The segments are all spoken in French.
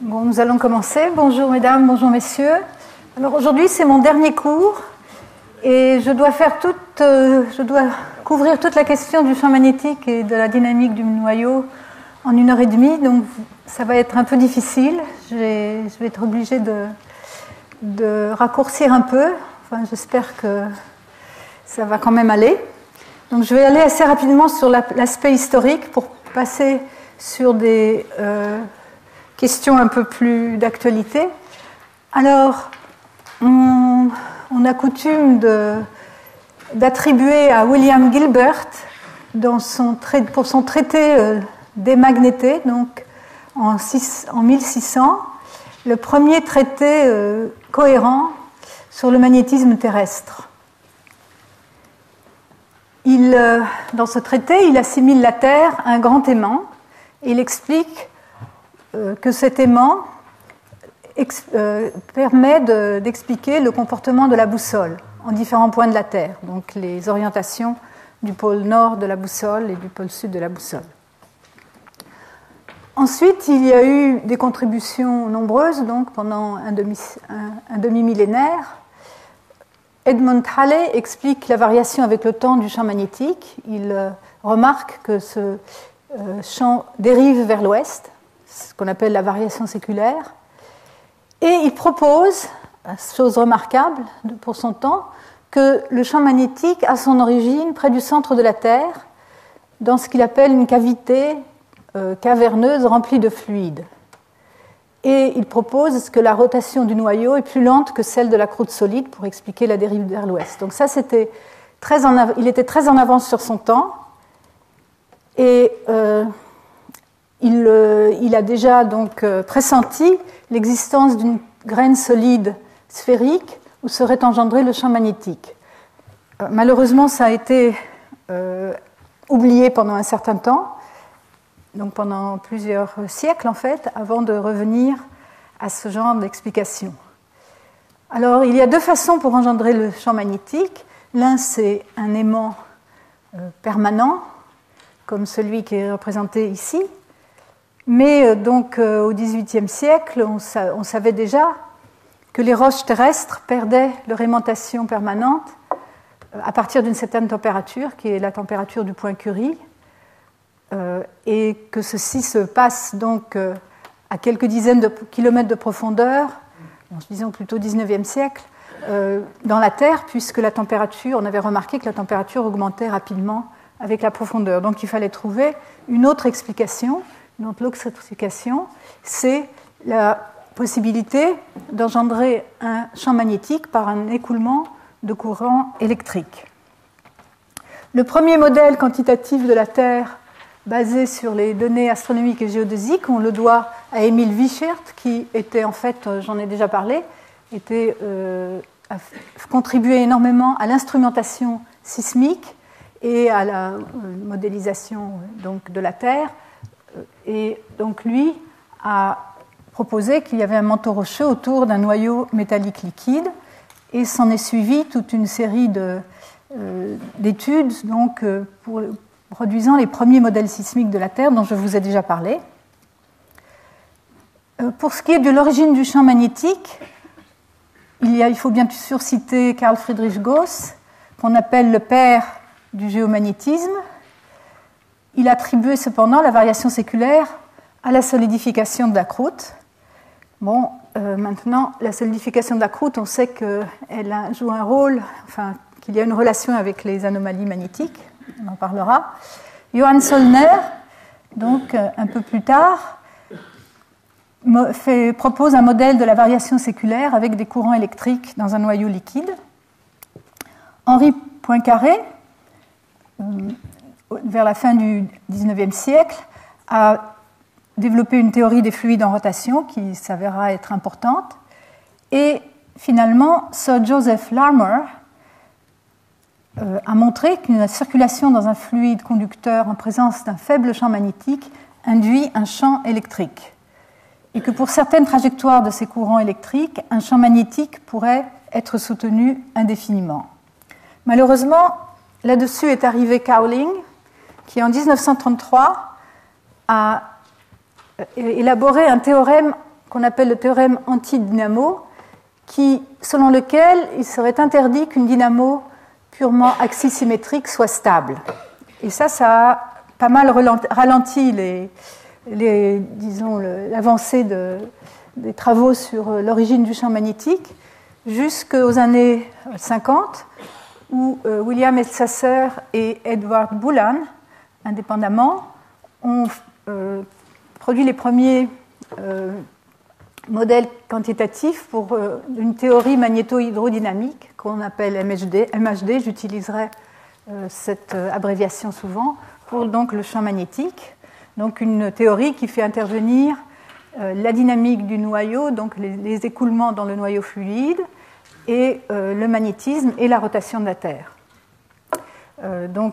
Bon, nous allons commencer. Bonjour mesdames, bonjour messieurs. Alors aujourd'hui c'est mon dernier cours et je dois couvrir toute la question du champ magnétique et de la dynamique du noyau en 1h30, donc ça va être un peu difficile. Je vais être obligée de raccourcir un peu. Enfin, j'espère que ça va quand même aller. Donc je vais aller assez rapidement sur l'aspect historique pour passer sur des questions un peu plus d'actualité. Alors, on a coutume d'attribuer à William Gilbert, pour son traité démagnété, donc en 1600, le premier traité cohérent sur le magnétisme terrestre. Dans ce traité, il assimile la Terre à un grand aimant et il explique que cet aimant permet d'expliquer le comportement de la boussole en différents points de la Terre, donc les orientations du pôle nord de la boussole et du pôle sud de la boussole. Ensuite, il y a eu des contributions nombreuses, donc pendant un demi-millénaire. Edmund Halley explique la variation avec le temps du champ magnétique. Il remarque que ce champ dérive vers l'ouest, ce qu'on appelle la variation séculaire. Et il propose, chose remarquable pour son temps, que le champ magnétique a son origine près du centre de la Terre, dans ce qu'il appelle une cavité caverneuse remplie de fluide. Et il propose que la rotation du noyau est plus lente que celle de la croûte solide pour expliquer la dérive vers l'ouest. Donc ça, il était très en avance sur son temps. Et il a déjà donc pressenti l'existence d'une graine solide sphérique où serait engendré le champ magnétique. Malheureusement, ça a été oublié pendant un certain temps, donc pendant plusieurs siècles en fait, avant de revenir à ce genre d'explication. Alors, il y a deux façons pour engendrer le champ magnétique. L'un, c'est un aimant permanent, comme celui qui est représenté ici. Mais donc au XVIIIe siècle, on savait déjà que les roches terrestres perdaient leur aimantation permanente à partir d'une certaine température, qui est la température du point Curie, et que ceci se passe donc à quelques dizaines de kilomètres de profondeur, disons plutôt au XIXe siècle, dans la Terre, puisque la température, on avait remarqué que la température augmentait rapidement avec la profondeur. Donc il fallait trouver une autre explication. Donc l'autre explication, c'est la possibilité d'engendrer un champ magnétique par un écoulement de courant électrique. Le premier modèle quantitatif de la Terre, basé sur les données astronomiques et géodésiques, on le doit à Emil Wiechert, qui était en fait, j'en ai déjà parlé, a contribué énormément à l'instrumentation sismique et à la modélisation donc, de la Terre. Et donc lui a proposé qu'il y avait un manteau rocheux autour d'un noyau métallique liquide, et s'en est suivi toute une série d'études donc, produisant les premiers modèles sismiques de la Terre dont je vous ai déjà parlé. Pour ce qui est de l'origine du champ magnétique, il faut bien sûr citer Carl Friedrich Gauss, qu'on appelle le père du géomagnétisme. Il attribuait cependant la variation séculaire à la solidification de la croûte. Bon, maintenant, la solidification de la croûte, on sait qu'elle joue un rôle, enfin, qu'il y a une relation avec les anomalies magnétiques, on en parlera. Johann Zollner, donc un peu plus tard, propose un modèle de la variation séculaire avec des courants électriques dans un noyau liquide. Henri Poincaré, vers la fin du XIXe siècle, a développé une théorie des fluides en rotation qui s'avérera être importante. Et finalement, Sir Joseph Larmor a montré qu'une circulation dans un fluide conducteur en présence d'un faible champ magnétique induit un champ électrique. Et que pour certaines trajectoires de ces courants électriques, un champ magnétique pourrait être soutenu indéfiniment. Malheureusement, là-dessus est arrivé Cowling, qui en 1933 a élaboré un théorème qu'on appelle le théorème anti-dynamo, selon lequel il serait interdit qu'une dynamo purement axisymétrique soit stable. Et ça a pas mal ralenti l'avancée des travaux sur l'origine du champ magnétique jusqu'aux années 50, où William Elsasser et Edward Bullen, indépendamment, ont produit les premiers modèles quantitatifs pour une théorie magnéto-hydrodynamique qu'on appelle MHD. J'utiliserai cette abréviation souvent pour donc le champ magnétique. Donc une théorie qui fait intervenir la dynamique du noyau, donc les écoulements dans le noyau fluide, et le magnétisme et la rotation de la Terre. Ils ont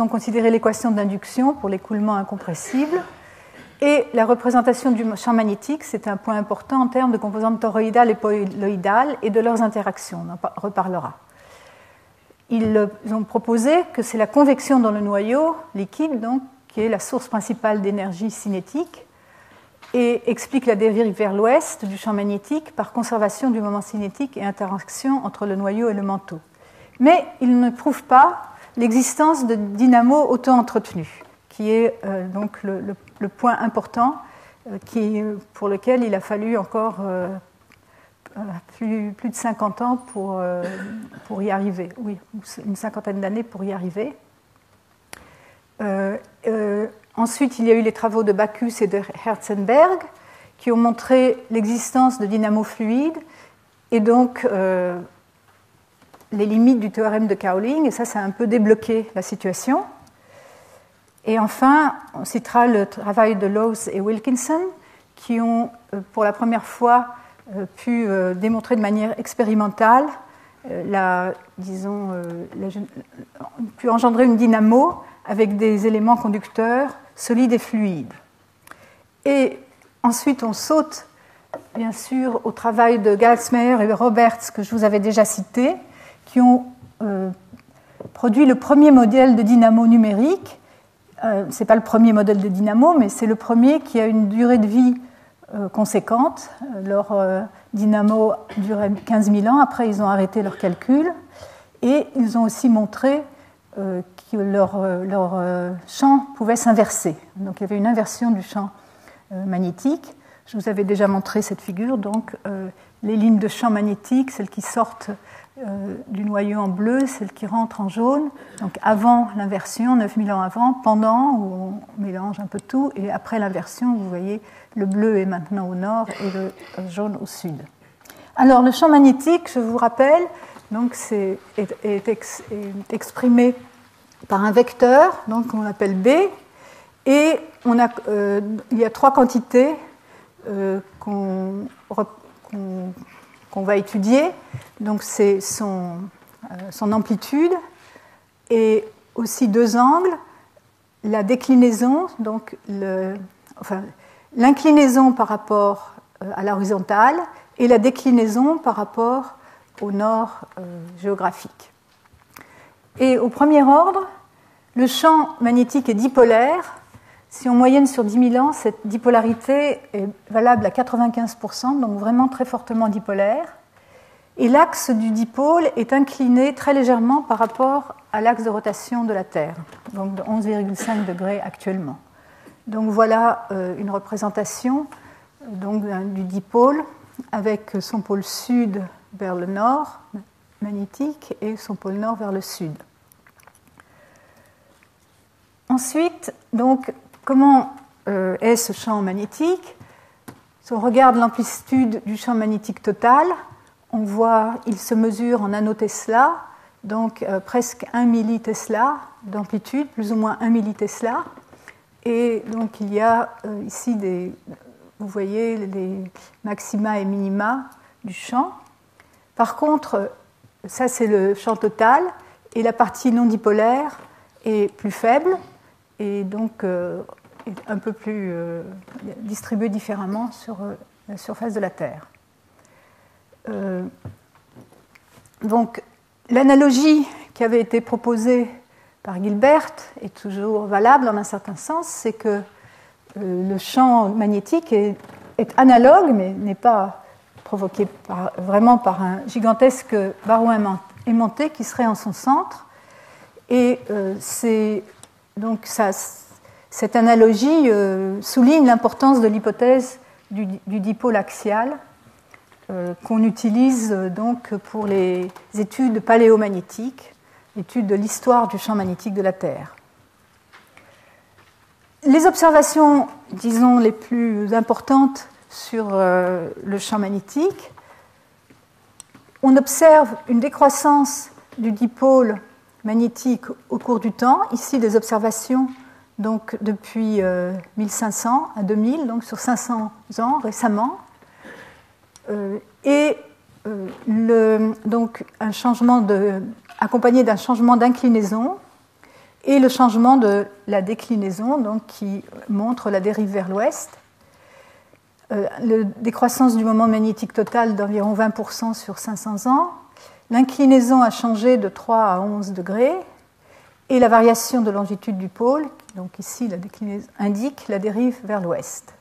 considéré l'équation d'induction pour l'écoulement incompressible. Et la représentation du champ magnétique, c'est un point important en termes de composantes toroïdales et poloïdales et de leurs interactions. On en reparlera. Ils ont proposé que c'est la convection dans le noyau liquide, donc, qui est la source principale d'énergie cinétique, et explique la dérive vers l'ouest du champ magnétique par conservation du moment cinétique et interaction entre le noyau et le manteau. Mais ils ne prouvent pas l'existence de dynamos auto-entretenus, qui est donc le point important pour lequel il a fallu encore plus de 50 ans pour y arriver. Oui, une cinquantaine d'années pour y arriver. Ensuite, il y a eu les travaux de Backus et de Herzenberg qui ont montré l'existence de dynamos fluides et donc les limites du théorème de Cowling, et ça a un peu débloqué la situation. Et enfin, on citera le travail de Lowes et Wilkinson, qui ont, pour la première fois, pu démontrer de manière expérimentale, pu engendrer une dynamo avec des éléments conducteurs solides et fluides. Et ensuite, on saute, bien sûr, au travail de Galsmeyer et Roberts, que je vous avais déjà cité, qui ont produit le premier modèle de dynamo numérique. Ce n'est pas le premier modèle de dynamo, mais c'est le premier qui a une durée de vie conséquente. Leur dynamo durait 15 000 ans. Après, ils ont arrêté leurs calculs. Et ils ont aussi montré que leur champ pouvait s'inverser. Donc, il y avait une inversion du champ magnétique. Je vous avais déjà montré cette figure. Donc, les lignes de champ magnétique, celles qui sortent du noyau en bleu, celles qui rentrent en jaune. Donc avant l'inversion, 9000 ans avant, pendant, où on mélange un peu tout, et après l'inversion, vous voyez, le bleu est maintenant au nord et le jaune au sud. Alors le champ magnétique, je vous rappelle, donc est exprimé par un vecteur, donc qu'on appelle B, et il y a trois quantités qu'on va étudier. Donc c'est son amplitude et aussi deux angles, la déclinaison, donc l'inclinaison par rapport à l'horizontale et la déclinaison par rapport au nord géographique. Et au premier ordre, le champ magnétique est dipolaire. Si on moyenne sur 10 000 ans, cette dipolarité est valable à 95%, donc vraiment très fortement dipolaire. Et l'axe du dipôle est incliné très légèrement par rapport à l'axe de rotation de la Terre, donc de 11,5 degrés actuellement. Donc voilà une représentation donc, du dipôle avec son pôle sud vers le nord magnétique et son pôle nord vers le sud. Ensuite, donc, comment est ce champ magnétique? Si on regarde l'amplitude du champ magnétique total, on voit qu'il se mesure en nanotesla, donc presque 1 millitesla d'amplitude, plus ou moins 1 millitesla. Et donc il y a ici vous voyez les maxima et minima du champ. Par contre, ça c'est le champ total, et la partie non dipolaire est plus faible, et donc un peu plus distribuée différemment sur la surface de la Terre. Donc, l'analogie qui avait été proposée par Gilbert est toujours valable en un certain sens, c'est que le champ magnétique est analogue, mais n'est pas provoqué vraiment par un gigantesque barreau aimanté qui serait en son centre. Et donc cette analogie souligne l'importance de l'hypothèse du dipôle axial qu'on utilise donc pour les études paléomagnétiques, l'étude de l'histoire du champ magnétique de la Terre. Les observations, disons, les plus importantes sur le champ magnétique, on observe une décroissance du dipôle magnétique au cours du temps. Ici, des observations donc, depuis 1500 à 2000, donc sur 500 ans récemment. Donc un changement accompagné d'un changement d'inclinaison et le changement de la déclinaison, donc, qui montre la dérive vers l'ouest. La décroissance du moment magnétique total d'environ 20% sur 500 ans. L'inclinaison a changé de 3 à 11 degrés. Et la variation de longitude du pôle, donc ici la déclinaison, indique la dérive vers l'ouest.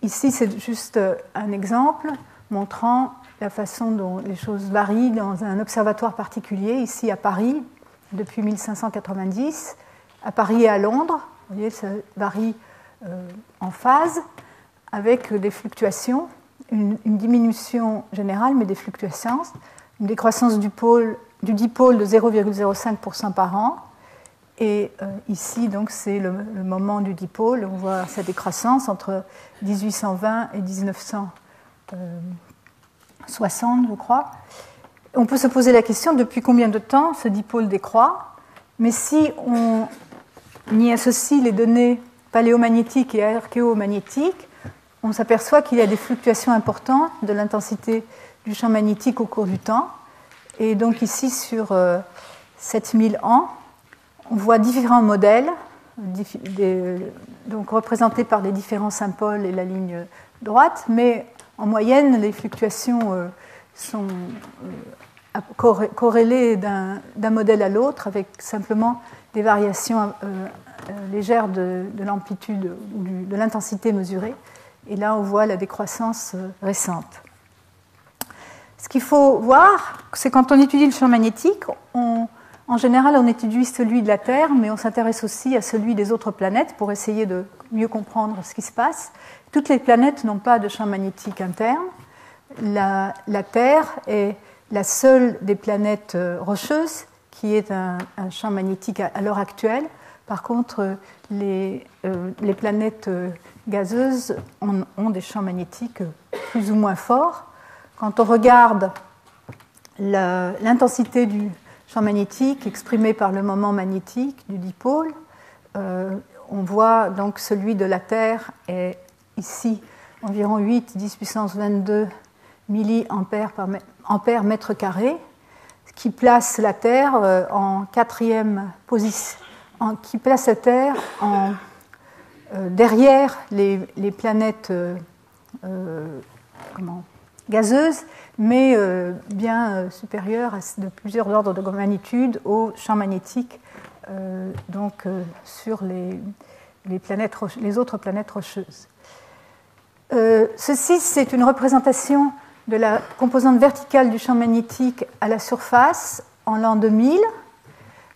Ici, c'est juste un exemple montrant la façon dont les choses varient dans un observatoire particulier, ici à Paris, depuis 1590, à Paris et à Londres. Vous voyez, ça varie en phase, avec des fluctuations, une diminution générale, mais des fluctuations, une décroissance du dipôle de 0,05% par an. Et ici, donc, c'est le moment du dipôle. On voit sa décroissance entre 1820 et 1960, je crois. On peut se poser la question depuis combien de temps ce dipôle décroît. Mais si on y associe les données paléomagnétiques et archéomagnétiques, on s'aperçoit qu'il y a des fluctuations importantes de l'intensité du champ magnétique au cours du temps. Et donc ici, sur 7000 ans, on voit différents modèles, donc représentés par les différents symboles et la ligne droite, mais en moyenne, les fluctuations sont corrélées d'un modèle à l'autre, avec simplement des variations légères de l'amplitude ou de l'intensité mesurée. Et là, on voit la décroissance récente. Ce qu'il faut voir, c'est quand on étudie le champ magnétique, en général, on étudie celui de la Terre, mais on s'intéresse aussi à celui des autres planètes pour essayer de mieux comprendre ce qui se passe. Toutes les planètes n'ont pas de champ magnétique interne. La Terre est la seule des planètes rocheuses qui ait un champ magnétique à l'heure actuelle. Par contre, les planètes gazeuses ont des champs magnétiques plus ou moins forts. Quand on regarde l'intensité du champ magnétique exprimée par le moment magnétique du dipôle, on voit donc celui de la Terre est ici environ 8, 10 puissance 22 milliampères par mètre carré, ce qui place la Terre en quatrième position, qui place la Terre derrière les planètes gazeuses, mais bien supérieures de plusieurs ordres de magnitude au champ magnétique sur les autres planètes rocheuses. Ceci, c'est une représentation de la composante verticale du champ magnétique à la surface en l'an 2000.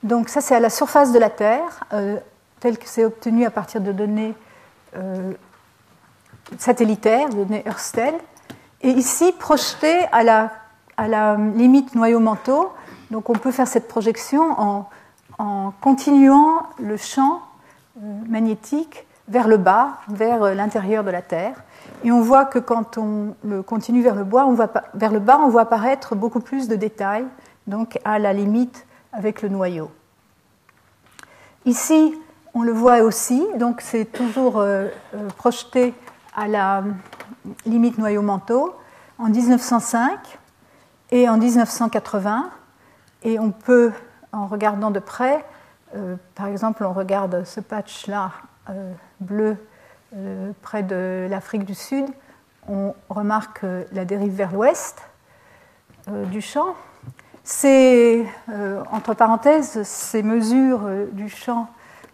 Donc ça, c'est à la surface de la Terre, tel que c'est obtenu à partir de données satellitaires, données Herstel. Et ici, projeté à la limite noyau-manteau. Donc on peut faire cette projection en continuant le champ magnétique vers le bas, vers l'intérieur de la Terre. Et on voit que quand on le continue vers le bas, on voit apparaître beaucoup plus de détails, donc à la limite avec le noyau. Ici, on le voit aussi, donc c'est toujours projeté à la limite noyau-manteau en 1905 et en 1980. Et on peut, en regardant de près, par exemple, on regarde ce patch-là bleu près de l'Afrique du Sud, on remarque la dérive vers l'ouest du champ. Entre parenthèses, ces mesures du champ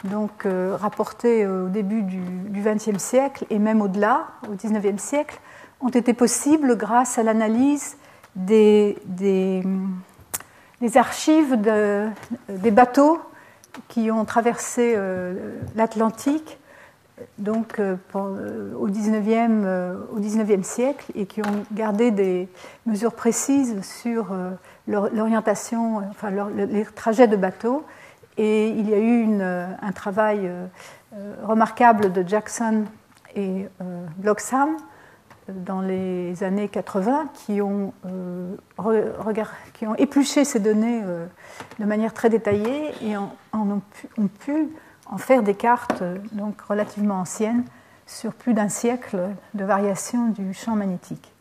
donc rapportés au début du XXe siècle et même au-delà, au XIXe siècle, ont été possibles grâce à l'analyse des archives des bateaux qui ont traversé l'Atlantique donc, au XIXe siècle et qui ont gardé des mesures précises sur l'orientation, enfin les trajets de bateaux. Et il y a eu un travail remarquable de Jackson et Bloxham dans les années 80 qui ont épluché ces données de manière très détaillée et ont pu en faire des cartes donc relativement anciennes sur plus d'un siècle de variation du champ magnétique.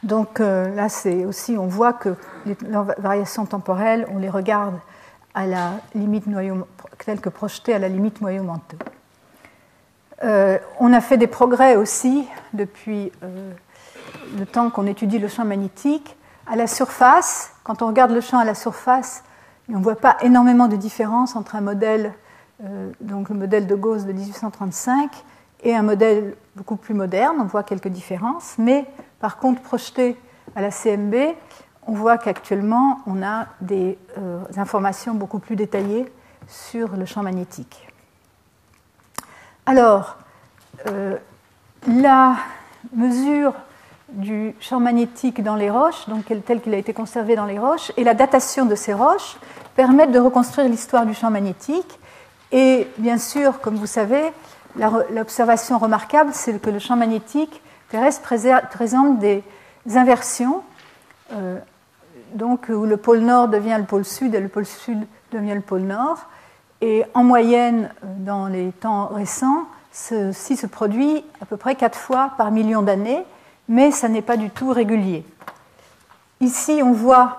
Donc là, c'est aussi, on voit que les variations temporelles, on les regarde à la limite telles que projetées à la limite noyau-manteau. On a fait des progrès aussi depuis le temps qu'on étudie le champ magnétique. À la surface, quand on regarde le champ à la surface, on ne voit pas énormément de différence entre un modèle, donc le modèle de Gauss de 1835, et un modèle beaucoup plus moderne. On voit quelques différences, mais par contre, projeté à la CMB, on voit qu'actuellement, on a des informations beaucoup plus détaillées sur le champ magnétique. Alors, la mesure du champ magnétique dans les roches, donc tel qu'il a été conservé dans les roches, et la datation de ces roches permettent de reconstruire l'histoire du champ magnétique. Et bien sûr, comme vous savez, l'observation remarquable, c'est que le champ magnétique terrestre présente des inversions, donc où le pôle nord devient le pôle sud et le pôle sud devient le pôle nord. Et en moyenne, dans les temps récents, ceci se produit à peu près 4 fois par million d'années, mais ça n'est pas du tout régulier. Ici, on voit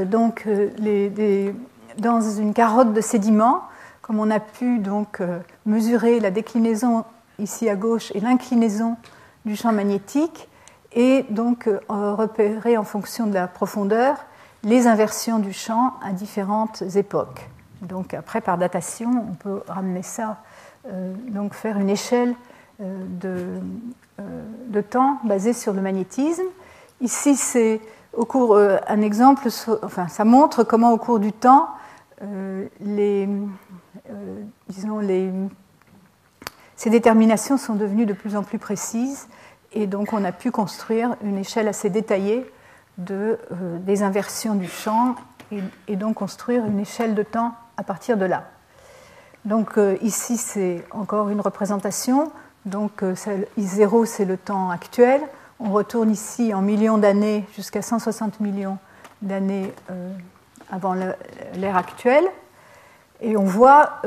donc dans une carotte de sédiments, comme on a pu donc mesurer la déclinaison ici à gauche et l'inclinaison du champ magnétique, et donc repérer en fonction de la profondeur les inversions du champ à différentes époques. Donc après, par datation, on peut ramener ça, donc faire une échelle de temps basée sur le magnétisme. Ici, c'est au cours, un exemple, enfin, ça montre comment au cours du temps, ces déterminations sont devenues de plus en plus précises, et donc on a pu construire une échelle assez détaillée des inversions du champ, et donc construire une échelle de temps à partir de là. Donc ici, c'est encore une représentation. Donc I0, c'est le temps actuel. On retourne ici en millions d'années jusqu'à 160 millions d'années avant l'ère actuelle. Et on voit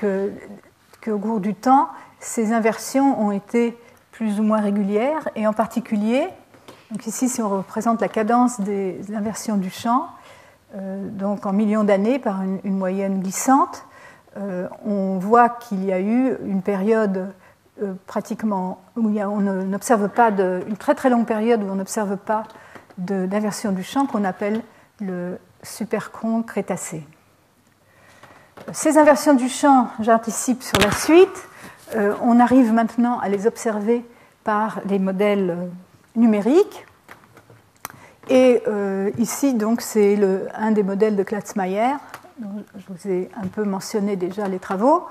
qu'au cours du temps, ces inversions ont été plus ou moins régulières. Et en particulier, donc ici, si on représente la cadence des inversions du champ, donc en millions d'années par une moyenne glissante, on voit qu'il y a eu une période pratiquement où on n'observe pas une très très longue période où on n'observe pas d'inversion du champ qu'on appelle le supercron crétacé. Ces inversions du champ, j'anticipe sur la suite, on arrive maintenant à les observer par des modèles numériques. Et ici, donc, c'est un des modèles de Klatzmeier, dont je vous ai un peu mentionné déjà les travaux,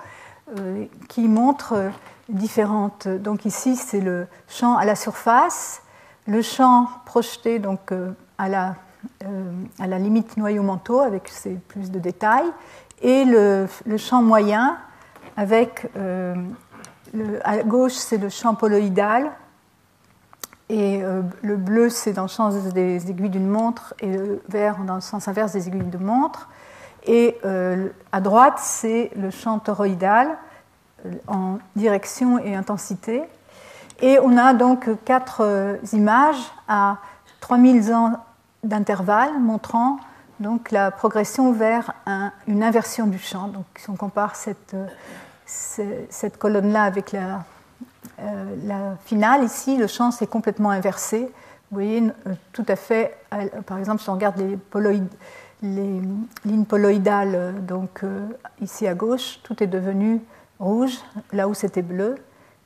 qui montrent différentes. Donc ici, c'est le champ à la surface, le champ projeté donc à la limite noyau-manteau avec plus de détails, et le champ moyen avec à gauche, c'est le champ poloïdal. Et le bleu, c'est dans le sens des aiguilles d'une montre, et le vert dans le sens inverse des aiguilles de montre. Et à droite, c'est le champ toroïdal en direction et intensité. Et on a donc 4 images à 3000 ans d'intervalle montrant donc la progression vers une inversion du champ. Donc si on compare cette colonne-là avec la finale, ici, le champ s'est complètement inversé. Vous voyez, tout à fait, par exemple, si on regarde les lignes poloïdales, donc ici à gauche, tout est devenu rouge, là où c'était bleu,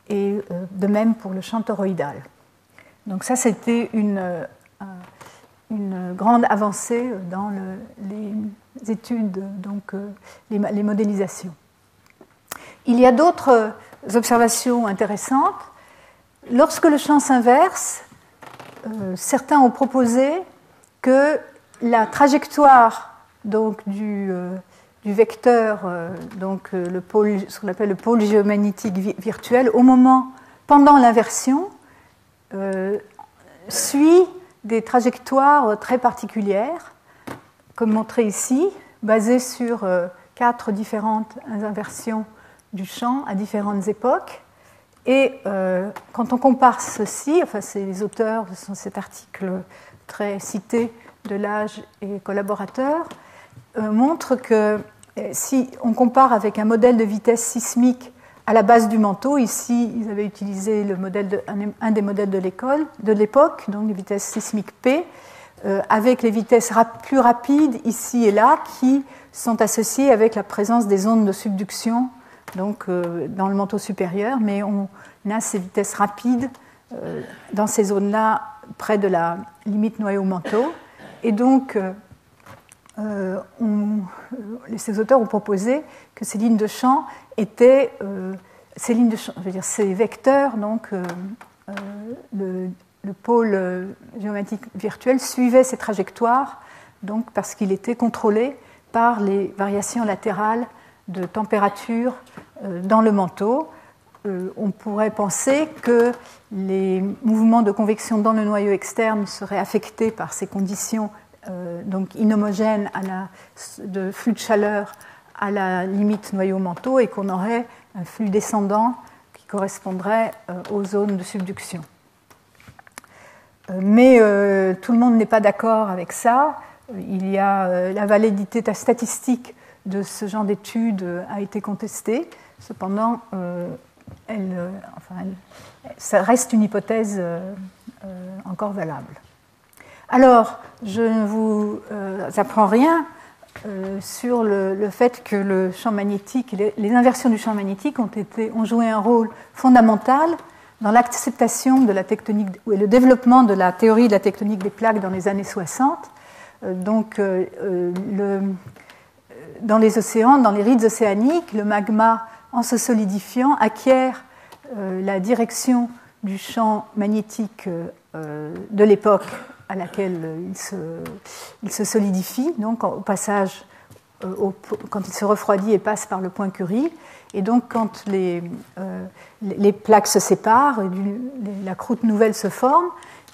et de même pour le champ toroïdal. Donc ça, c'était une grande avancée dans les études, donc les modélisations. Il y a d'autres observations intéressantes. Lorsque le champ s'inverse, certains ont proposé que la trajectoire donc, du vecteur, donc, ce qu'on appelle le pôle géomagnétique virtuel, pendant l'inversion, suit des trajectoires très particulières, comme montré ici, basées sur 4 différentes inversions du champ à différentes époques. Et quand on compare ceci, enfin c'est les auteurs de cet article très cité de Lage et collaborateurs, montrent que si on compare avec un modèle de vitesse sismique à la base du manteau, ici ils avaient utilisé un des modèles de l'époque, donc les vitesses sismiques P, avec les vitesses plus rapides ici et là qui sont associées avec la présence des ondes de subduction donc, dans le manteau supérieur, mais on a ces vitesses rapides dans ces zones-là près de la limite noyau-manteau. Et donc, ces auteurs ont proposé que ces lignes de champ étaient, ces vecteurs, donc le pôle géométrique virtuel suivait ces trajectoires, donc parce qu'il était contrôlé par les variations latérales de température dans le manteau. On pourrait penser que les mouvements de convection dans le noyau externe seraient affectés par ces conditions donc inhomogènes de flux de chaleur à la limite noyau-manteau et qu'on aurait un flux descendant qui correspondrait aux zones de subduction. Mais tout le monde n'est pas d'accord avec ça. Il y a la validité statistique de ce genre d'études a été contestée. Cependant, ça reste une hypothèse encore valable. Alors, je ne vous apprends rien sur le fait que le champ magnétique, les inversions du champ magnétique ont joué un rôle fondamental dans l'acceptation de la tectonique et le développement de la théorie de la tectonique des plaques dans les années 60. Donc, dans les océans, dans les rides océaniques, le magma, en se solidifiant, acquiert la direction du champ magnétique de l'époque à laquelle il se solidifie, donc au passage, quand il se refroidit et passe par le point Curie. Et donc, quand les plaques se séparent, la croûte nouvelle se forme,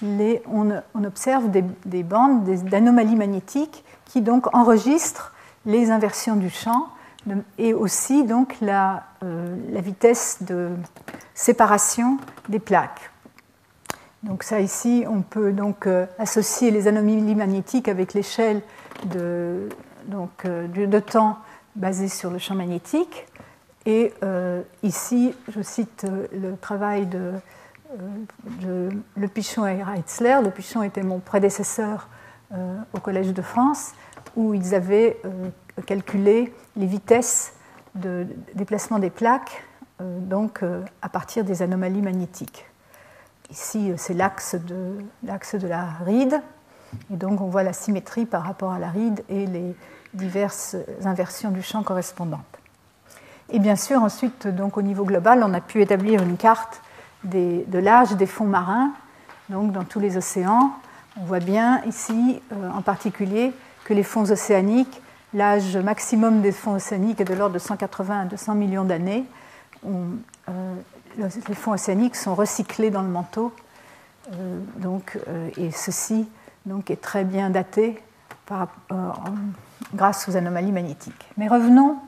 on observe des bandes d'anomalies magnétiques qui donc enregistrent les inversions du champ et aussi donc la vitesse de séparation des plaques. Donc ça ici, on peut donc associer les anomalies magnétiques avec l'échelle de temps basée sur le champ magnétique. Et ici, je cite le travail de Le Pichon et Reitzler. Le Pichon était mon prédécesseur au Collège de France, où ils avaient calculé les vitesses de déplacement des plaques à partir des anomalies magnétiques. Ici, c'est l'axe de la ride, et donc on voit la symétrie par rapport à la ride et les diverses inversions du champ correspondantes. Et bien sûr, ensuite, donc, au niveau global, on a pu établir une carte de l'âge des fonds marins, donc dans tous les océans. On voit bien ici, en particulier, que les fonds océaniques, l'âge maximum des fonds océaniques est de l'ordre de 180 à 200 millions d'années. Les fonds océaniques sont recyclés dans le manteau, et ceci donc, est très bien daté grâce aux anomalies magnétiques. Mais revenons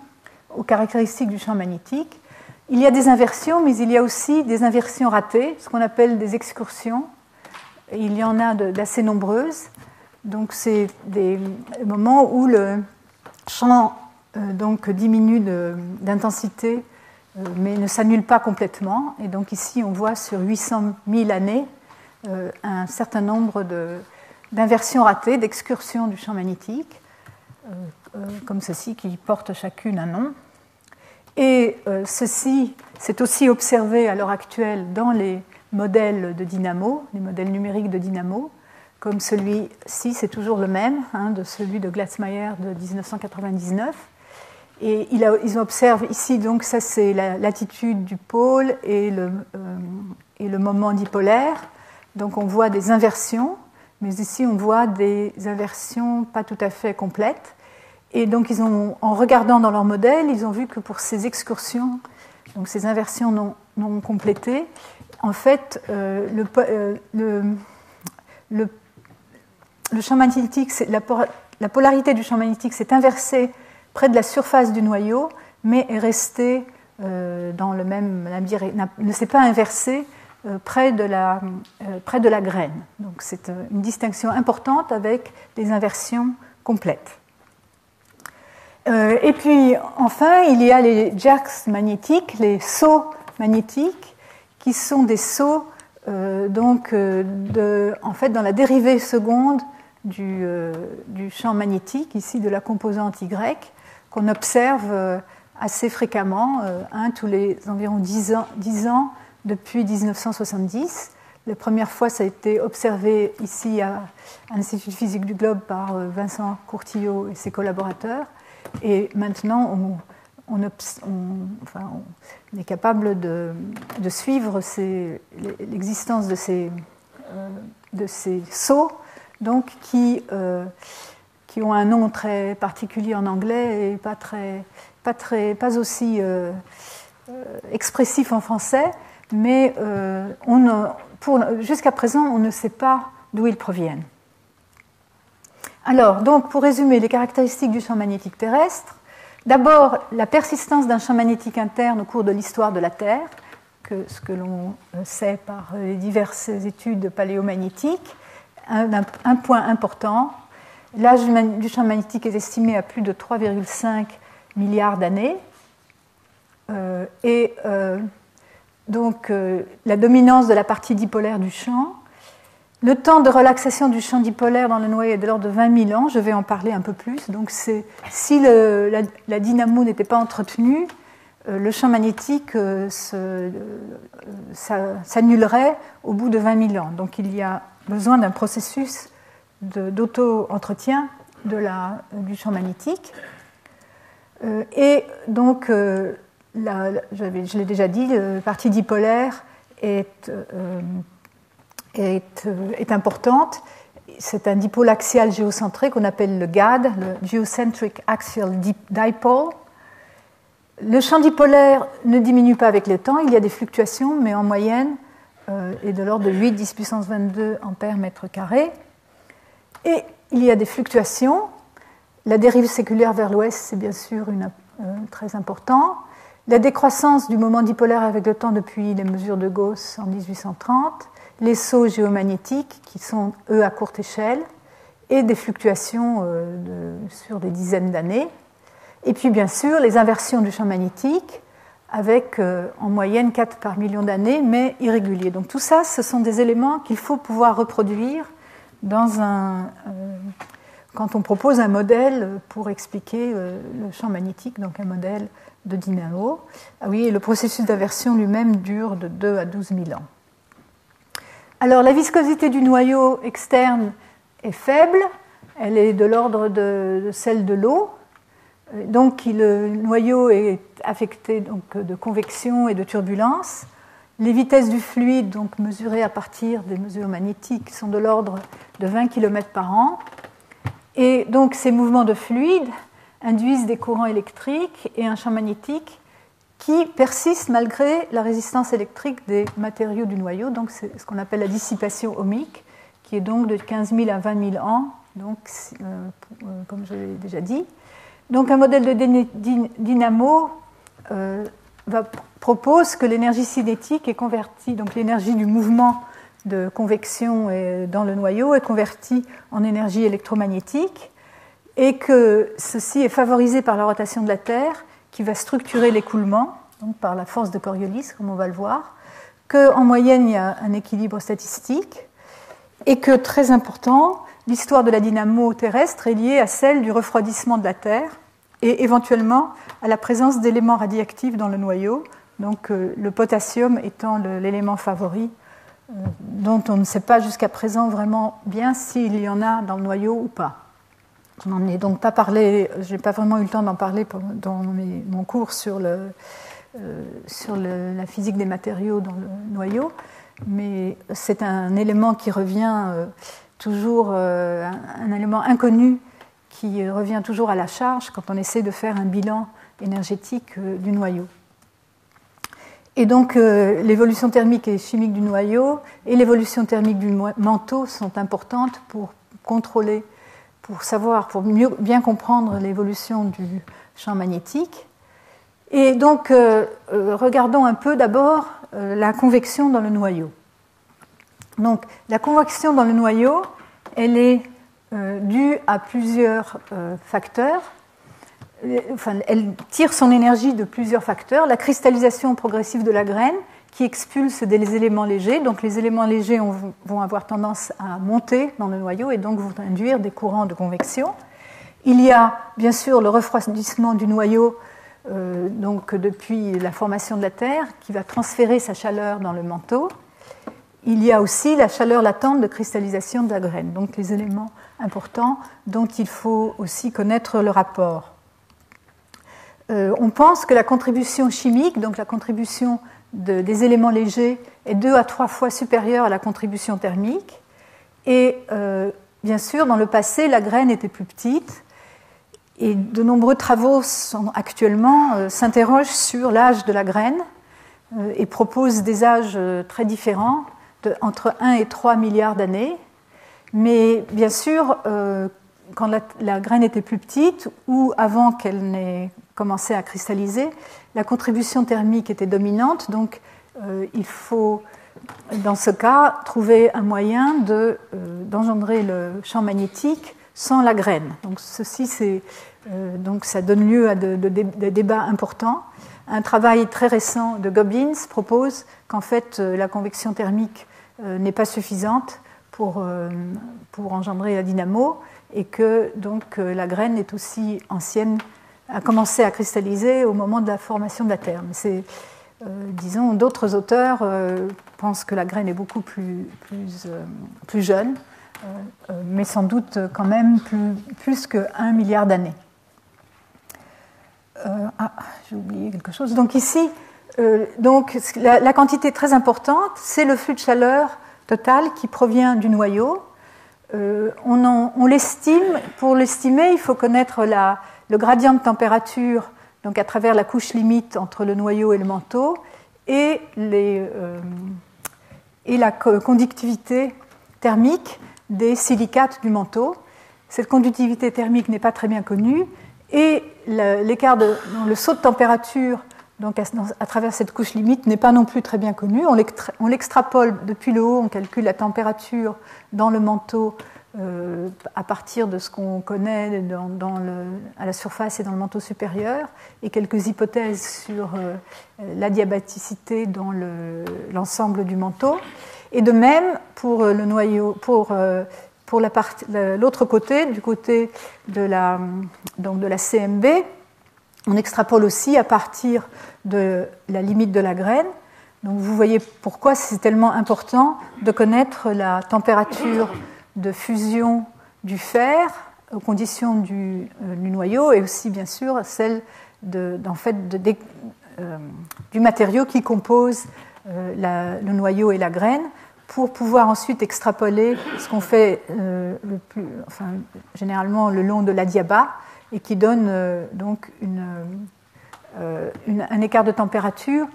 aux caractéristiques du champ magnétique. Il y a des inversions, mais il y a aussi des inversions ratées, ce qu'on appelle des excursions. Et il y en a d'assez nombreuses. Donc, c'est des moments où le champ diminue d'intensité, mais ne s'annule pas complètement. Et donc, ici, on voit sur 800 000 années un certain nombre d'inversions ratées, d'excursions du champ magnétique. comme ceci, qui portent chacune un nom. Et ceci, c'est aussi observé à l'heure actuelle dans les modèles de dynamo, les modèles numériques de dynamo, comme celui-ci, c'est toujours le même, de celui de Glatzmayer de 1999. Et ils observent ici, donc ça c'est la latitude du pôle et le moment dipolaire. Donc on voit des inversions, mais ici on voit des inversions pas tout à fait complètes. Et donc en regardant dans leur modèle, ils ont vu que pour ces excursions, donc ces inversions non complétées, en fait, le champ magnétique, la polarité du champ magnétique s'est inversée près de la surface du noyau, mais est restée dans le même, ne s'est pas inversée près de la graine. Donc c'est une distinction importante avec les inversions complètes. Et puis enfin, il y a les jerks magnétiques, les sauts magnétiques, qui sont des sauts en fait, dans la dérivée seconde du champ magnétique, ici de la composante Y, qu'on observe assez fréquemment, tous les environ 10 ans depuis 1970. La première fois, ça a été observé ici à l'Institut de physique du globe par Vincent Courtillot et ses collaborateurs. Et maintenant, on est capable de suivre l'existence de ces sauts, donc qui ont un nom très particulier en anglais et pas aussi expressif en français, mais jusqu'à présent, on ne sait pas d'où ils proviennent. Alors, donc, pour résumer les caractéristiques du champ magnétique terrestre, d'abord, la persistance d'un champ magnétique interne au cours de l'histoire de la Terre, ce que l'on sait par les diverses études paléomagnétiques, un point important. L'âge du champ magnétique est estimé à plus de 3,5 milliards d'années. Donc, la dominance de la partie dipolaire du champ. Le temps de relaxation du champ dipolaire dans le noyau est de l'ordre de 20 000 ans. Je vais en parler un peu plus. Donc, si la dynamo n'était pas entretenue, le champ magnétique s'annulerait au bout de 20 000 ans. Donc, il y a besoin d'un processus d'auto-entretien du champ magnétique. Et donc, je l'ai déjà dit, la partie dipolaire est importante. C'est un dipôle axial géocentré qu'on appelle le GAD, le Geocentric Axial Dipole. Le champ dipolaire ne diminue pas avec le temps, il y a des fluctuations, mais en moyenne est de l'ordre de 8, 10 puissance 22 ampères mètre carré. Et il y a des fluctuations. La dérive séculaire vers l'ouest, c'est bien sûr très important. La décroissance du moment dipolaire avec le temps depuis les mesures de Gauss en 1830. Les sauts géomagnétiques qui sont, eux, à courte échelle, et des fluctuations sur des dizaines d'années. Et puis, bien sûr, les inversions du champ magnétique, avec en moyenne 4 par million d'années, mais irréguliers. Donc tout ça, ce sont des éléments qu'il faut pouvoir reproduire quand on propose un modèle pour expliquer le champ magnétique, donc un modèle de dynamo. Ah oui, et le processus d'inversion lui-même dure de 2 à 12 000 ans. Alors, la viscosité du noyau externe est faible, elle est de l'ordre de celle de l'eau. Donc, le noyau est affecté donc, de convection et de turbulence. Les vitesses du fluide, donc mesurées à partir des mesures magnétiques, sont de l'ordre de 20 km par an. Et donc, ces mouvements de fluide induisent des courants électriques et un champ magnétique qui persiste malgré la résistance électrique des matériaux du noyau. Donc, c'est ce qu'on appelle la dissipation ohmique, qui est donc de 15 000 à 20 000 ans, donc, comme je l'ai déjà dit. Donc, un modèle de dynamo propose que l'énergie cinétique est convertie, donc l'énergie du mouvement de convection dans le noyau est convertie en énergie électromagnétique et que ceci est favorisé par la rotation de la Terre qui va structurer l'écoulement, donc par la force de Coriolis, comme on va le voir, qu'en moyenne, il y a un équilibre statistique et que, très important, l'histoire de la dynamo terrestre est liée à celle du refroidissement de la Terre et éventuellement à la présence d'éléments radioactifs dans le noyau, donc le potassium étant l'élément favori, dont on ne sait pas jusqu'à présent vraiment bien s'il y en a dans le noyau ou pas. Je n'en ai donc pas parlé, je n'ai pas vraiment eu le temps d'en parler dans mon cours sur la physique des matériaux dans le noyau, mais c'est un élément qui revient toujours, un élément inconnu qui revient toujours à la charge quand on essaie de faire un bilan énergétique du noyau. Et donc l'évolution thermique et chimique du noyau et l'évolution thermique du manteau sont importantes pour contrôler, pour bien comprendre l'évolution du champ magnétique. Et donc regardons un peu d'abord la convection dans le noyau. Donc la convection dans le noyau, elle est due à plusieurs facteurs. Enfin, elle tire son énergie de plusieurs facteurs. La cristallisation progressive de la graine qui expulse des éléments légers. Donc les éléments légers vont avoir tendance à monter dans le noyau et donc vont induire des courants de convection. Il y a bien sûr le refroidissement du noyau donc depuis la formation de la Terre qui va transférer sa chaleur dans le manteau. Il y a aussi la chaleur latente de cristallisation de la graine, donc les éléments importants dont il faut aussi connaître le rapport. On pense que la contribution chimique, donc la contribution des éléments légers, est 2 à 3 fois supérieure à la contribution thermique. Et bien sûr, dans le passé, la graine était plus petite. Et de nombreux travaux actuellement s'interrogent sur l'âge de la graine et proposent des âges très différents, entre 1 et 3 milliards d'années. Mais bien sûr, quand la graine était plus petite ou avant qu'elle n'ait commencé à cristalliser, la contribution thermique était dominante, donc il faut, dans ce cas, trouver un moyen d'engendrer le champ magnétique sans la graine. Donc donc ça donne lieu à des débats importants. Un travail très récent de Gobbins propose qu'en fait la convection thermique n'est pas suffisante pour engendrer la dynamo et que donc la graine est aussi ancienne, a commencé à cristalliser au moment de la formation de la Terre. Mais disons, d'autres auteurs pensent que la graine est beaucoup plus jeune, mais sans doute quand même plus que 1 milliard d'années. J'ai oublié quelque chose. Donc ici, la quantité très importante, c'est le flux de chaleur total qui provient du noyau. On l'estime. Pour l'estimer, il faut connaître le gradient de température, donc à travers la couche limite entre le noyau et le manteau, et la conductivité thermique des silicates du manteau. Cette conductivité thermique n'est pas très bien connue, et le saut de température donc à travers cette couche limite n'est pas non plus très bien connu. On l'extrapole depuis le haut, on calcule la température dans le manteau à partir de ce qu'on connaît à la surface et dans le manteau supérieur, et quelques hypothèses sur l'adiabaticité dans l'ensemble du manteau. Et de même pour le noyau, pour l'autre côté, du côté de la CMB, on extrapole aussi à partir de la limite de la graine. Donc vous voyez pourquoi c'est tellement important de connaître la température de fusion du fer aux conditions du noyau, et aussi bien sûr celle du matériau qui compose le noyau et la graine, pour pouvoir ensuite extrapoler ce qu'on fait généralement le long de l'adiabat, et qui donne donc un écart de température,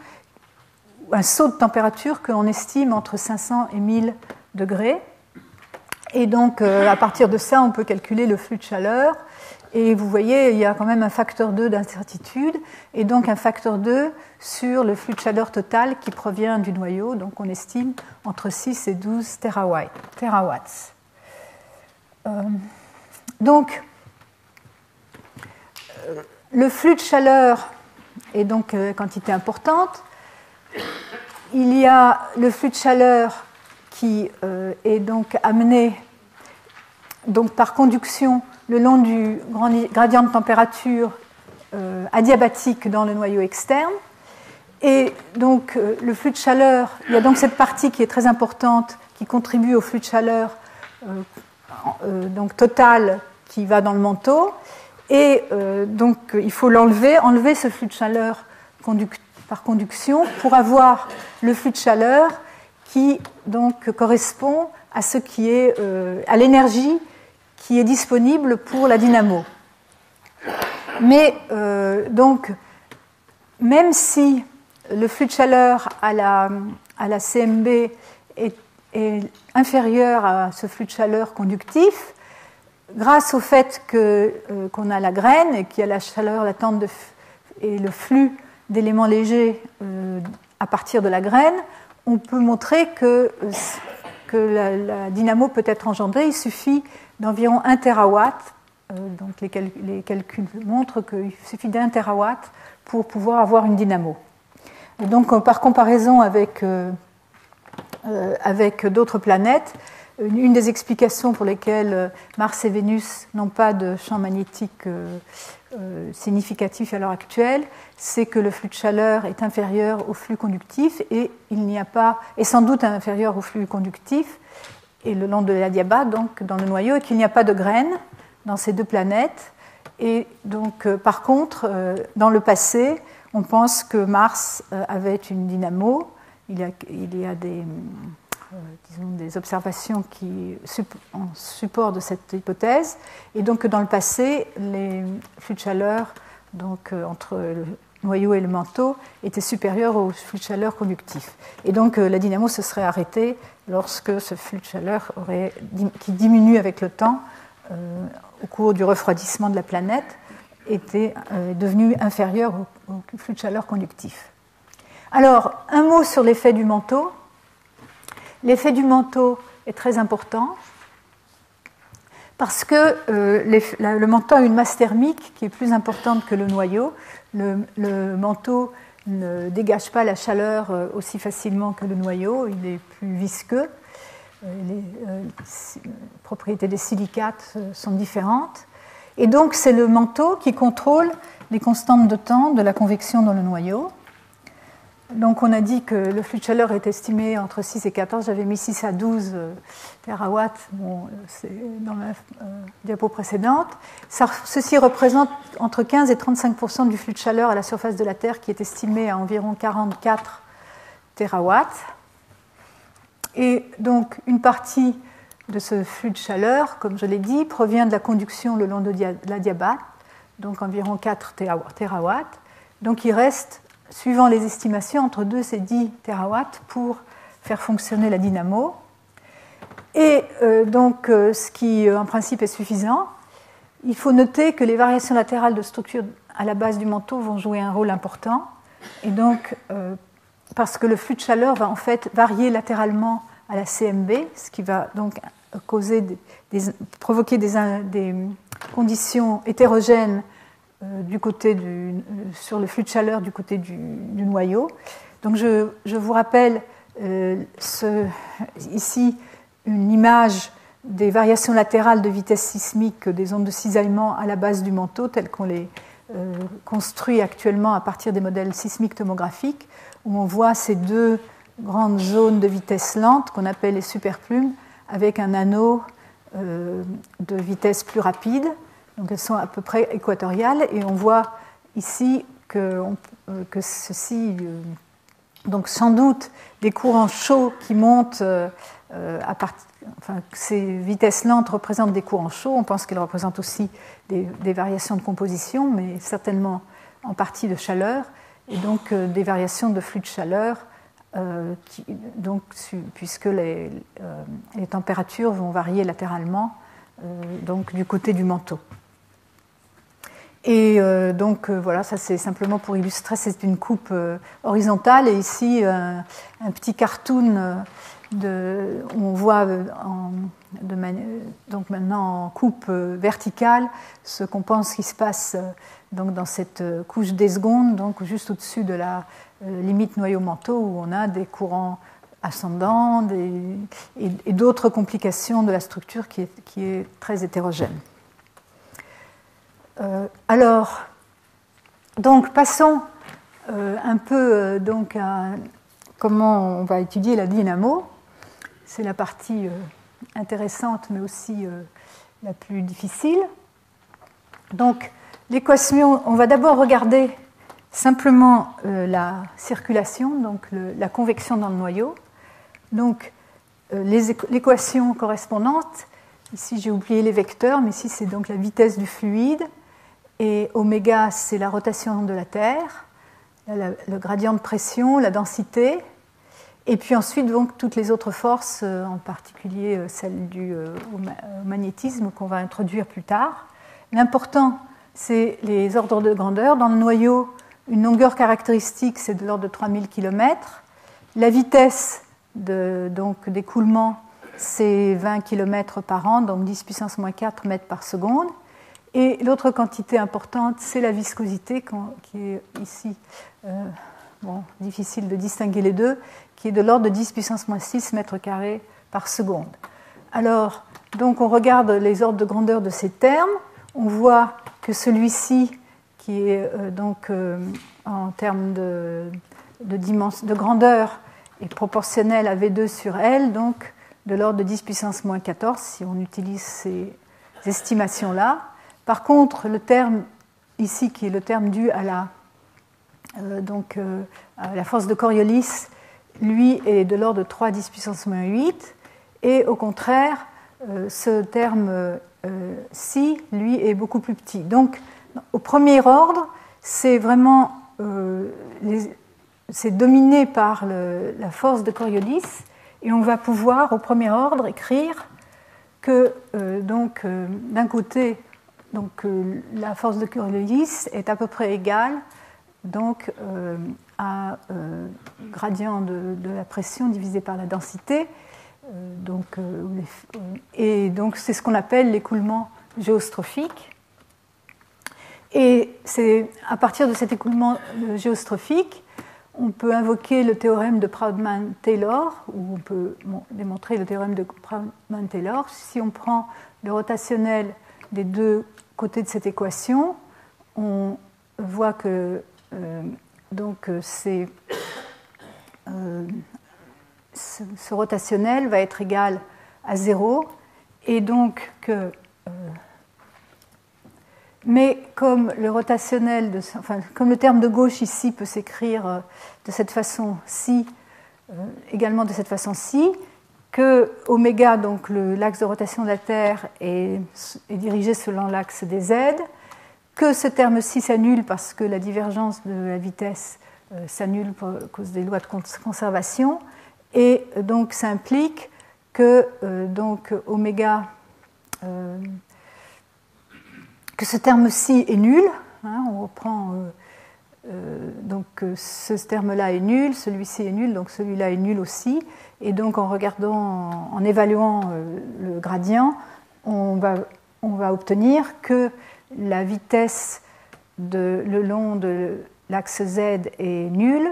un saut de température que l'on estime entre 500 et 1000 degrés. Et donc, à partir de ça, on peut calculer le flux de chaleur. Et vous voyez, il y a quand même un facteur 2 d'incertitude, et donc un facteur 2 sur le flux de chaleur total qui provient du noyau. Donc, on estime entre 6 et 12 terawatts. Donc, le flux de chaleur est donc quantité importante. Il y a le flux de chaleur qui est donc amené donc par conduction le long du gradient de température adiabatique dans le noyau externe. Et donc le flux de chaleur, il y a donc cette partie qui est très importante, qui contribue au flux de chaleur donc total qui va dans le manteau. Et donc il faut enlever ce flux de chaleur par conduction pour avoir le flux de chaleur qui donc correspond à ce qui est à l'énergie qui est disponible pour la dynamo. Mais donc même si le flux de chaleur à la CMB est inférieur à ce flux de chaleur conductif, grâce au fait qu'on a la graine et qu'il y a la chaleur latente et le flux d'éléments légers à partir de la graine, on peut montrer que la dynamo peut être engendrée. Il suffit d'environ 1 terawatt. Donc les calculs montrent qu'il suffit d'1 terawatt pour pouvoir avoir une dynamo. Et donc par comparaison avec d'autres planètes, une des explications pour lesquelles Mars et Vénus n'ont pas de champ magnétique significatif à l'heure actuelle, c'est que le flux de chaleur est inférieur au flux conductif et il n'y a pas, et sans doute inférieur au flux conductif et le long de l'adiabat, donc dans le noyau, et qu'il n'y a pas de graines dans ces deux planètes. Et donc par contre, dans le passé, on pense que Mars avait une dynamo. Il y a des observations en support de cette hypothèse, et donc dans le passé, les flux de chaleur donc, entre le noyau et le manteau étaient supérieurs au flux de chaleur conductif. Et donc la dynamo se serait arrêtée lorsque ce flux de chaleur qui diminue avec le temps au cours du refroidissement de la planète était devenu inférieur au flux de chaleur conductif. Alors, un mot sur l'effet du manteau. L'effet du manteau est très important parce que le manteau a une masse thermique qui est plus importante que le noyau. Le manteau ne dégage pas la chaleur aussi facilement que le noyau, il est plus visqueux. Les propriétés des silicates sont différentes. Et donc, c'est le manteau qui contrôle les constantes de temps de la convection dans le noyau. Donc on a dit que le flux de chaleur est estimé entre 6 et 14, j'avais mis 6 à 12 terawatts, c'est dans la diapo précédente. Ceci représente entre 15 et 35% du flux de chaleur à la surface de la Terre qui est estimé à environ 44 terawatts. Et donc une partie de ce flux de chaleur, comme je l'ai dit, provient de la conduction le long de l'adiabat, donc environ 4 terawatts. Donc il reste, suivant les estimations, entre 2 et 10 terawatts pour faire fonctionner la dynamo. Et donc, ce qui en principe est suffisant, il faut noter que les variations latérales de structure à la base du manteau vont jouer un rôle important. Et donc, parce que le flux de chaleur va en fait varier latéralement à la CMB, ce qui va donc provoquer des conditions hétérogènes sur le flux de chaleur du côté du noyau. Donc je vous rappelle ici une image des variations latérales de vitesse sismique des ondes de cisaillement à la base du manteau, telles qu'on les construit actuellement à partir des modèles sismiques tomographiques, où on voit ces deux grandes zones de vitesse lente qu'on appelle les superplumes, avec un anneau de vitesse plus rapide. Donc elles sont à peu près équatoriales et on voit ici que ceci, donc sans doute des courants chauds qui montent ces vitesses lentes représentent des courants chauds. On pense qu'elles représentent aussi des variations de composition, mais certainement en partie de chaleur, et donc des variations de flux de chaleur, puisque les températures vont varier latéralement donc du côté du manteau. Et donc voilà, ça c'est simplement pour illustrer, c'est une coupe horizontale, et ici un petit cartoon où on voit donc maintenant en coupe verticale ce qu'on pense qui se passe donc dans cette couche des secondes, donc juste au-dessus de la limite noyau-manteau, où on a des courants ascendants et d'autres complications de la structure qui est très hétérogène. Alors, donc passons un peu donc à comment on va étudier la dynamo. C'est la partie intéressante mais aussi la plus difficile. Donc l'équation, on va d'abord regarder simplement la circulation, donc la convection dans le noyau. Donc l'équation correspondante, ici j'ai oublié les vecteurs, mais ici c'est donc la vitesse du fluide, et oméga c'est la rotation de la Terre, le gradient de pression, la densité, et puis ensuite donc toutes les autres forces, en particulier celle due au magnétisme qu'on va introduire plus tard. L'important, c'est les ordres de grandeur. Dans le noyau, une longueur caractéristique, c'est de l'ordre de 3000 km. La vitesse d'écoulement, c'est 20 km par an, donc 10 puissance moins 4 mètres par seconde. Et l'autre quantité importante, c'est la viscosité, qui est ici, difficile de distinguer les deux, qui est de l'ordre de 10 puissance moins 6 mètres carrés par seconde. Alors, donc on regarde les ordres de grandeur de ces termes. On voit que celui-ci, qui est en termes de grandeur, est proportionnel à V2 sur L, donc de l'ordre de 10 puissance moins 14, si on utilise ces estimations-là. Par contre, le terme ici, qui est le terme dû à la force de Coriolis, lui est de l'ordre de 3 10 puissance moins 8, et au contraire, ce terme ci, lui, est beaucoup plus petit. Donc, au premier ordre, c'est vraiment c'est dominé par la force de Coriolis, et on va pouvoir, au premier ordre, écrire que d'un côté, la force de Coriolis est à peu près égale à gradient de la pression divisé par la densité. Et donc c'est ce qu'on appelle l'écoulement géostrophique. Et c'est à partir de cet écoulement géostrophique, on peut invoquer le théorème de Proudman-Taylor, ou on peut démontrer le théorème de Proudman-Taylor. Si on prend le rotationnel des deux côtés de cette équation, on voit que ce rotationnel va être égal à 0, et donc que mais comme le rotationnel, comme le terme de gauche ici peut s'écrire de cette façon-ci, également de cette façon-ci, que oméga, donc l'axe de rotation de la Terre, est dirigé selon l'axe des Z, que ce terme-ci s'annule parce que la divergence de la vitesse s'annule à cause des lois de conservation, et donc ça implique que oméga, que ce terme-ci est nul. On reprend ce terme-là est nul, celui-ci est nul, donc celui-là est nul aussi. Et donc en évaluant le gradient, on va obtenir que la vitesse le long de l'axe Z est nulle,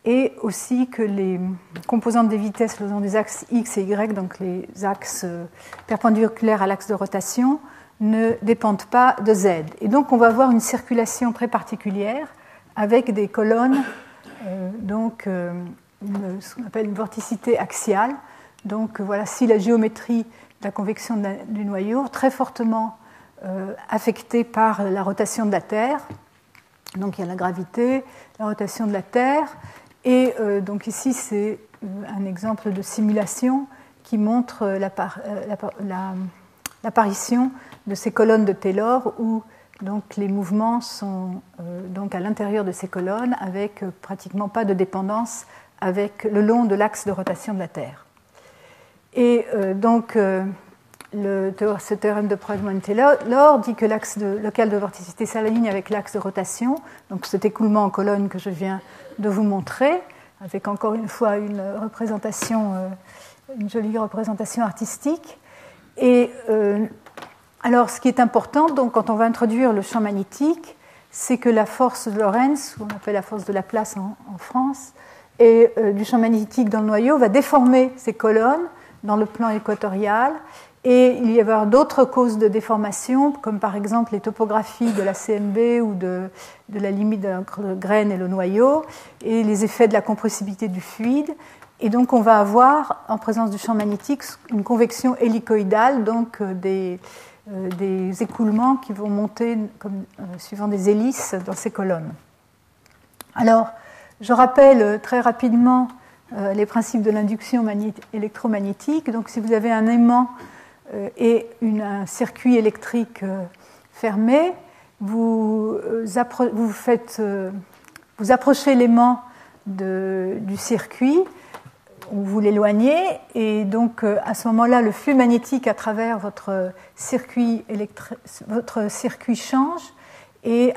et aussi que les composantes des vitesses le long des axes X et Y, donc les axes perpendiculaires à l'axe de rotation, ne dépendent pas de Z. Et donc on va avoir une circulation très particulière avec des colonnes, ce qu'on appelle une vorticité axiale. Donc voici la géométrie de la convection du noyau, très fortement affectée par la rotation de la Terre. Donc il y a la gravité, la rotation de la Terre, et donc ici c'est un exemple de simulation qui montre l'apparition de ces colonnes de Taylor où donc les mouvements sont à l'intérieur de ces colonnes avec pratiquement pas de dépendance le long de l'axe de rotation de la Terre. Et ce théorème de Proudman-Taylor dit que l'axe local de vorticité s'aligne avec l'axe de rotation, donc cet écoulement en colonne que je viens de vous montrer, avec encore une fois une jolie représentation artistique. Et alors, ce qui est important, donc, quand on va introduire le champ magnétique, c'est que la force de Lorentz, qu'on appelle la force de Laplace en France, et du champ magnétique dans le noyau va déformer ces colonnes dans le plan équatorial. Et il y avoir d'autres causes de déformation, comme par exemple les topographies de la CMB ou de la limite entre le graine et le noyau, et les effets de la compressibilité du fluide. Et donc on va avoir, en présence du champ magnétique, une convection hélicoïdale, donc des écoulements qui vont monter suivant des hélices dans ces colonnes. Alors, je rappelle très rapidement les principes de l'induction électromagnétique. Donc si vous avez un aimant et un circuit électrique fermé, vous approchez l'aimant du circuit, ou vous l'éloignez, et donc à ce moment-là, le flux magnétique à travers votre circuit change, et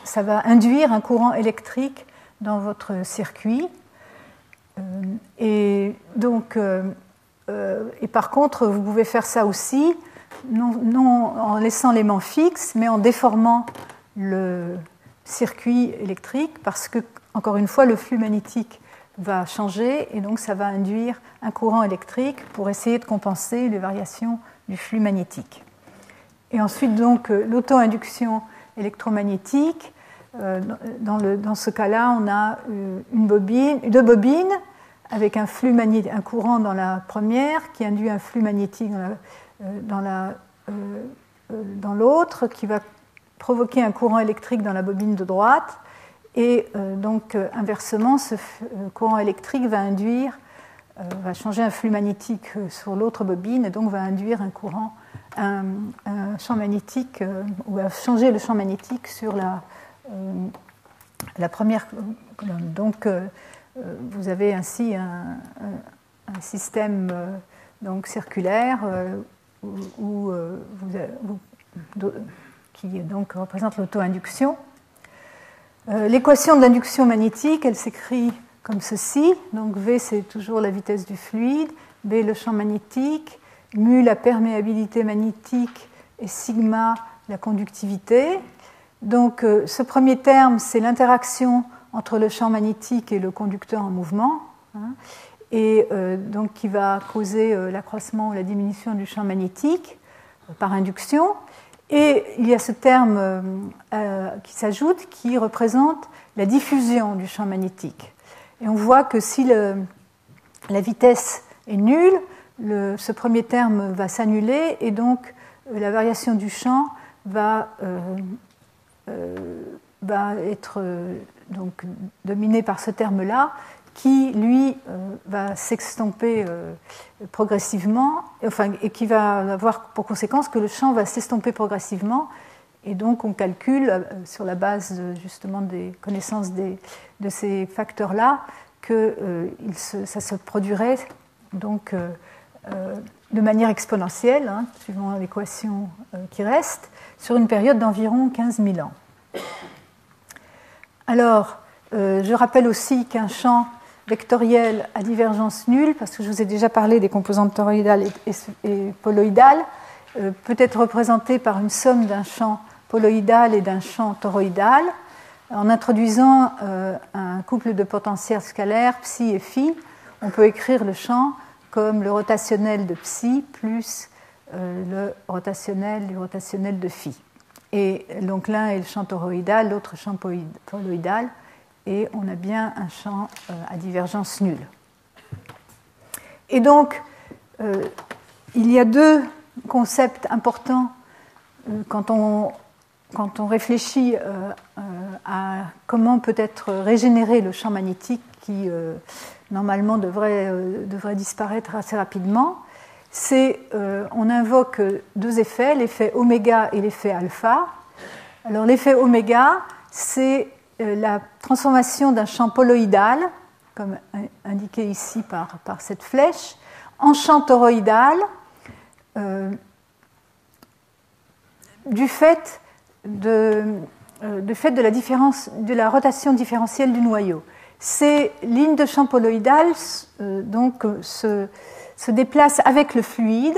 ça va induire un courant électrique dans votre circuit. Et donc, et par contre, vous pouvez faire ça aussi, non en laissant l'aimant fixe, mais en déformant le circuit électrique, parce que, encore une fois, le flux magnétique va changer, et donc ça va induire un courant électrique pour essayer de compenser les variations du flux magnétique. Et ensuite, donc, l'auto-induction électromagnétique, dans ce cas-là, on a deux bobines, avec un courant dans la première qui induit un flux magnétique dans l'autre, qui va provoquer un courant électrique dans la bobine de droite, et donc inversement, ce courant électrique va changer un flux magnétique sur l'autre bobine, et donc va induire un champ magnétique, ou va changer le champ magnétique sur la première colonne. Donc vous avez ainsi un système circulaire qui donc représente l'auto-induction. L'équation de l'induction magnétique, elle s'écrit comme ceci. Donc V, c'est toujours la vitesse du fluide, B, le champ magnétique, mu, la perméabilité magnétique, et sigma, la conductivité. Donc ce premier terme, c'est l'interaction entre le champ magnétique et le conducteur en mouvement, et donc qui va causer l'accroissement ou la diminution du champ magnétique par induction. Et il y a ce terme qui s'ajoute, qui représente la diffusion du champ magnétique. Et on voit que si la vitesse est nulle, ce premier terme va s'annuler, et donc la variation du champ va être donc dominée par ce terme-là, qui, lui, va s'estomper progressivement, et qui va avoir pour conséquence que le champ va s'estomper progressivement, et donc on calcule, sur la base justement des connaissances de ces facteurs-là, que ça se produirait donc de manière exponentielle, suivant l'équation qui reste, sur une période d'environ 15 000 ans. Alors, je rappelle aussi qu'un champ vectoriel à divergence nulle, parce que je vous ai déjà parlé des composantes toroïdales et poloïdales, peut être représenté par une somme d'un champ poloïdal et d'un champ toroïdal. En introduisant un couple de potentiels scalaires, psi et phi, on peut écrire le champ comme le rotationnel de psi plus le rotationnel du rotationnel de phi. Et donc l'un est le champ toroïdal, l'autre champ poloïdal, et on a bien un champ à divergence nulle. Et donc, il y a deux concepts importants quand on réfléchit à comment peut être régénéré le champ magnétique qui, normalement, devrait disparaître assez rapidement. On invoque deux effets, l'effet oméga et l'effet alpha. Alors, l'effet oméga, c'est la transformation d'un champ poloïdal, comme indiqué ici par cette flèche, en champ toroïdal, du fait de la rotation différentielle du noyau. Ces lignes de champ poloïdal se déplacent avec le fluide,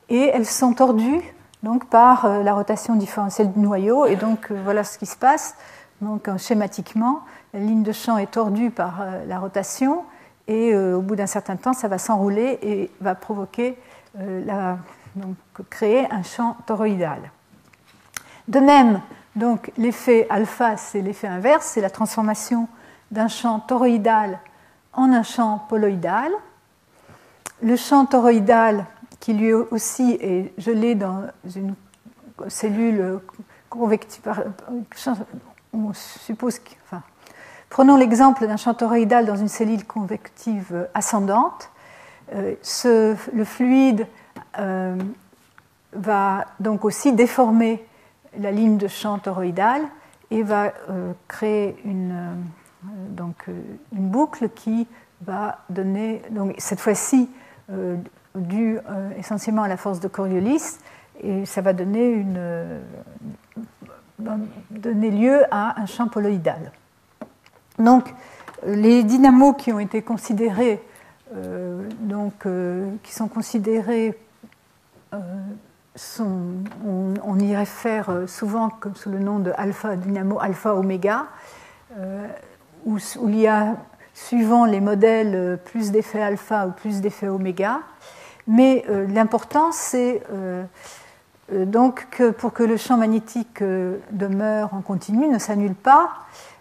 et elles sont tordues donc, par la rotation différentielle du noyau. Et donc voilà ce qui se passe. Donc schématiquement, la ligne de champ est tordue par la rotation et au bout d'un certain temps, ça va s'enrouler et va provoquer donc, créer un champ toroïdal. De même, donc l'effet alpha, c'est l'effet inverse, c'est la transformation d'un champ toroïdal en un champ poloïdal. Le champ toroïdal, qui lui aussi est gelé dans une cellule convective, on suppose prenons l'exemple d'un champ toroïdal dans une cellule convective ascendante. Le fluide va donc aussi déformer la ligne de champ toroïdal et va créer une boucle qui va donner, donc cette fois-ci due essentiellement à la force de Coriolis, et ça va donner lieu à un champ poloïdal. Donc, les dynamos qui ont été considérés, qui sont considérés, on y réfère souvent comme sous le nom de alpha, dynamo alpha-oméga, où il y a, suivant les modèles, plus d'effet alpha ou plus d'effet oméga. Mais l'important, c'est donc que pour que le champ magnétique demeure en continu, ne s'annule pas,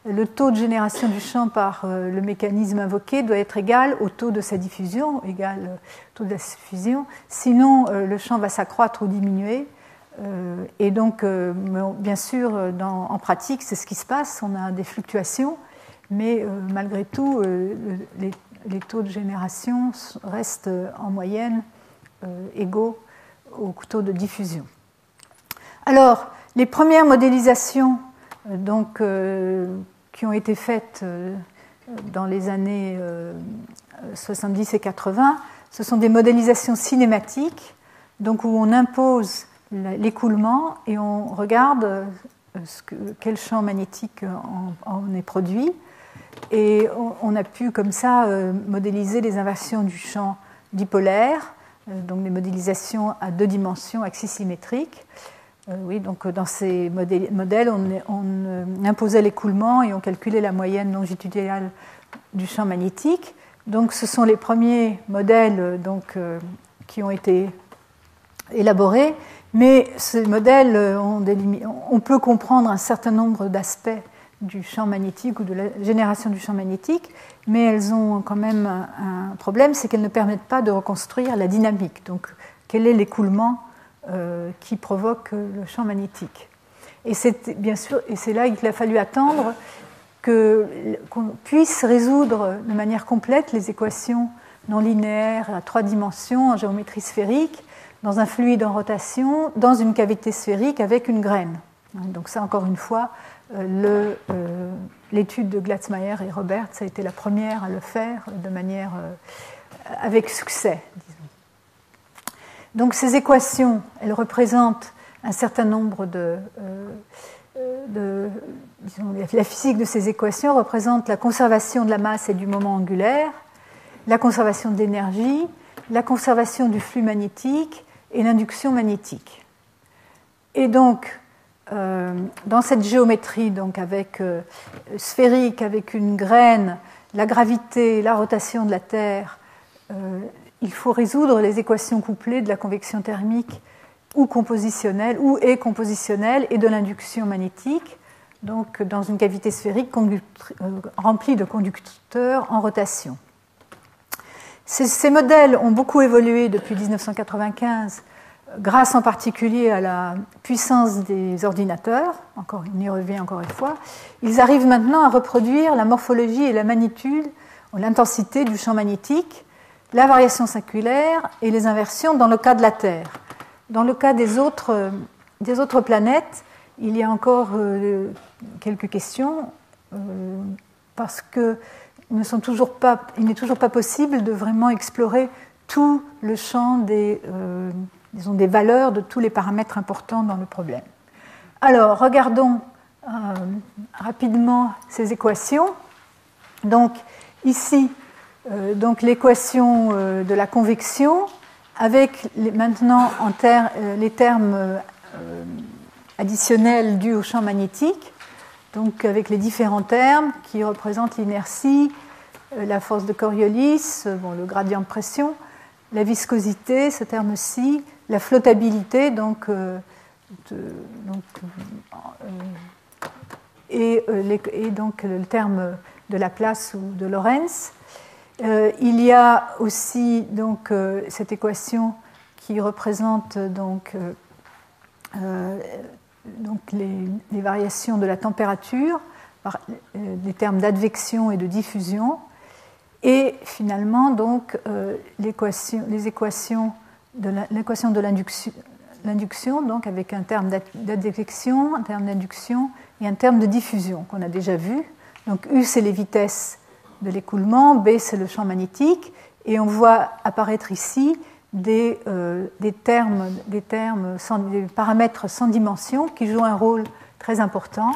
le taux de génération du champ par le mécanisme invoqué doit être égal au taux de sa diffusion, égal au taux de la diffusion. Sinon, le champ va s'accroître ou diminuer. Et donc, bien sûr, en pratique, c'est ce qui se passe. On a des fluctuations, mais malgré tout, les taux de génération restent en moyenne égaux au taux de diffusion. Alors, les premières modélisations qui ont été faites dans les années 70 et 80, ce sont des modélisations cinématiques, donc où on impose l'écoulement et on regarde quel champ magnétique en est produit. Et on a pu comme ça modéliser les inversions du champ dipolaire, donc des modélisations à deux dimensions axisymétriques. Oui, donc dans ces modèles, on imposait l'écoulement et on calculait la moyenne longitudinale du champ magnétique. Donc ce sont les premiers modèles qui ont été élaborés, mais ces modèles, on peut comprendre un certain nombre d'aspects du champ magnétique ou de la génération du champ magnétique, mais elles ont quand même un problème, c'est qu'elles ne permettent pas de reconstruire la dynamique. Donc quel est l'écoulement qui provoque le champ magnétique. Et c'est bien sûr, et c'est là qu'il a fallu attendre qu'on puisse résoudre de manière complète les équations non linéaires à 3 dimensions en géométrie sphérique, dans un fluide en rotation, dans une cavité sphérique avec une graine. Donc ça, encore une fois, l'étude de Glatzmayer et Roberts a été la première à le faire de manière avec succès, disons. Donc ces équations, elles représentent un certain nombre disons, la physique de ces équations représente la conservation de la masse et du moment angulaire, la conservation de l'énergie, la conservation du flux magnétique et l'induction magnétique. Et donc, dans cette géométrie donc sphérique, avec une graine, la gravité, la rotation de la Terre, il faut résoudre les équations couplées de la convection thermique ou compositionnelle, et de l'induction magnétique, donc dans une cavité sphérique remplie de conducteurs en rotation. Ces modèles ont beaucoup évolué depuis 1995, grâce en particulier à la puissance des ordinateurs, on y revient encore une fois. Ils arrivent maintenant à reproduire la morphologie et la magnitude, l'intensité du champ magnétique, la variation circulaire et les inversions dans le cas de la Terre. Dans le cas des autres planètes, il y a encore quelques questions, parce qu'il n'est toujours pas possible de vraiment explorer tout le champ des valeurs de tous les paramètres importants dans le problème. Alors, regardons rapidement ces équations. Donc, ici, l'équation de la convection, avec maintenant les termes additionnels dus au champ magnétique. donc avec les différents termes qui représentent l'inertie, la force de Coriolis, le gradient de pression, la viscosité, ce terme-ci, la flottabilité, et donc le terme de Laplace ou de Lorentz. Il y a aussi donc cette équation qui représente donc les variations de la température par des termes d'advection et de diffusion, et finalement donc l'équation de l'induction, donc avec un terme d'advection, un terme d'induction et un terme de diffusion qu'on a déjà vu. Donc U, c'est les vitesses de l'écoulement, B, c'est le champ magnétique, et on voit apparaître ici des paramètres sans dimension qui jouent un rôle très important.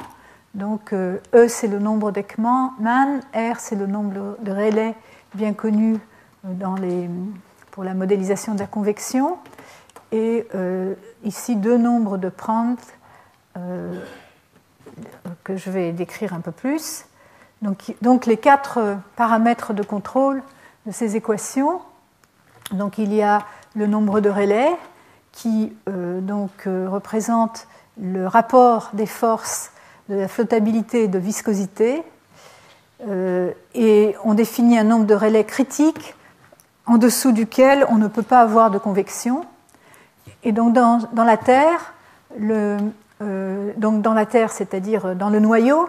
Donc E, c'est le nombre d'Ekman, R, c'est le nombre de Rayleigh bien connu pour la modélisation de la convection, et ici deux nombres de Prandtl que je vais décrire un peu plus. Donc les quatre paramètres de contrôle de ces équations. Donc il y a le nombre de Rayleigh qui représente le rapport des forces de la flottabilité et de viscosité, et on définit un nombre de Rayleigh critique en dessous duquel on ne peut pas avoir de convection. Et donc dans la Terre, c'est-à-dire dans le noyau,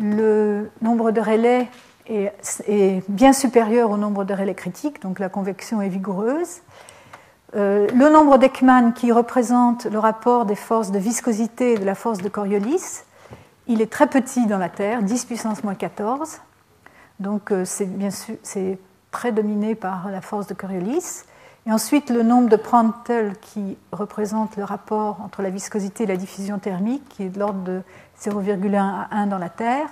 le nombre de Rayleigh est bien supérieur au nombre de Rayleigh critique, donc la convection est vigoureuse. Le nombre d'Ekman, qui représente le rapport des forces de viscosité et de la force de Coriolis, il est très petit dans la Terre, 10 puissance moins 14, donc c'est très dominé par la force de Coriolis. Et ensuite, le nombre de Prandtl, qui représente le rapport entre la viscosité et la diffusion thermique, qui est de l'ordre de 0,1 à 1 dans la Terre,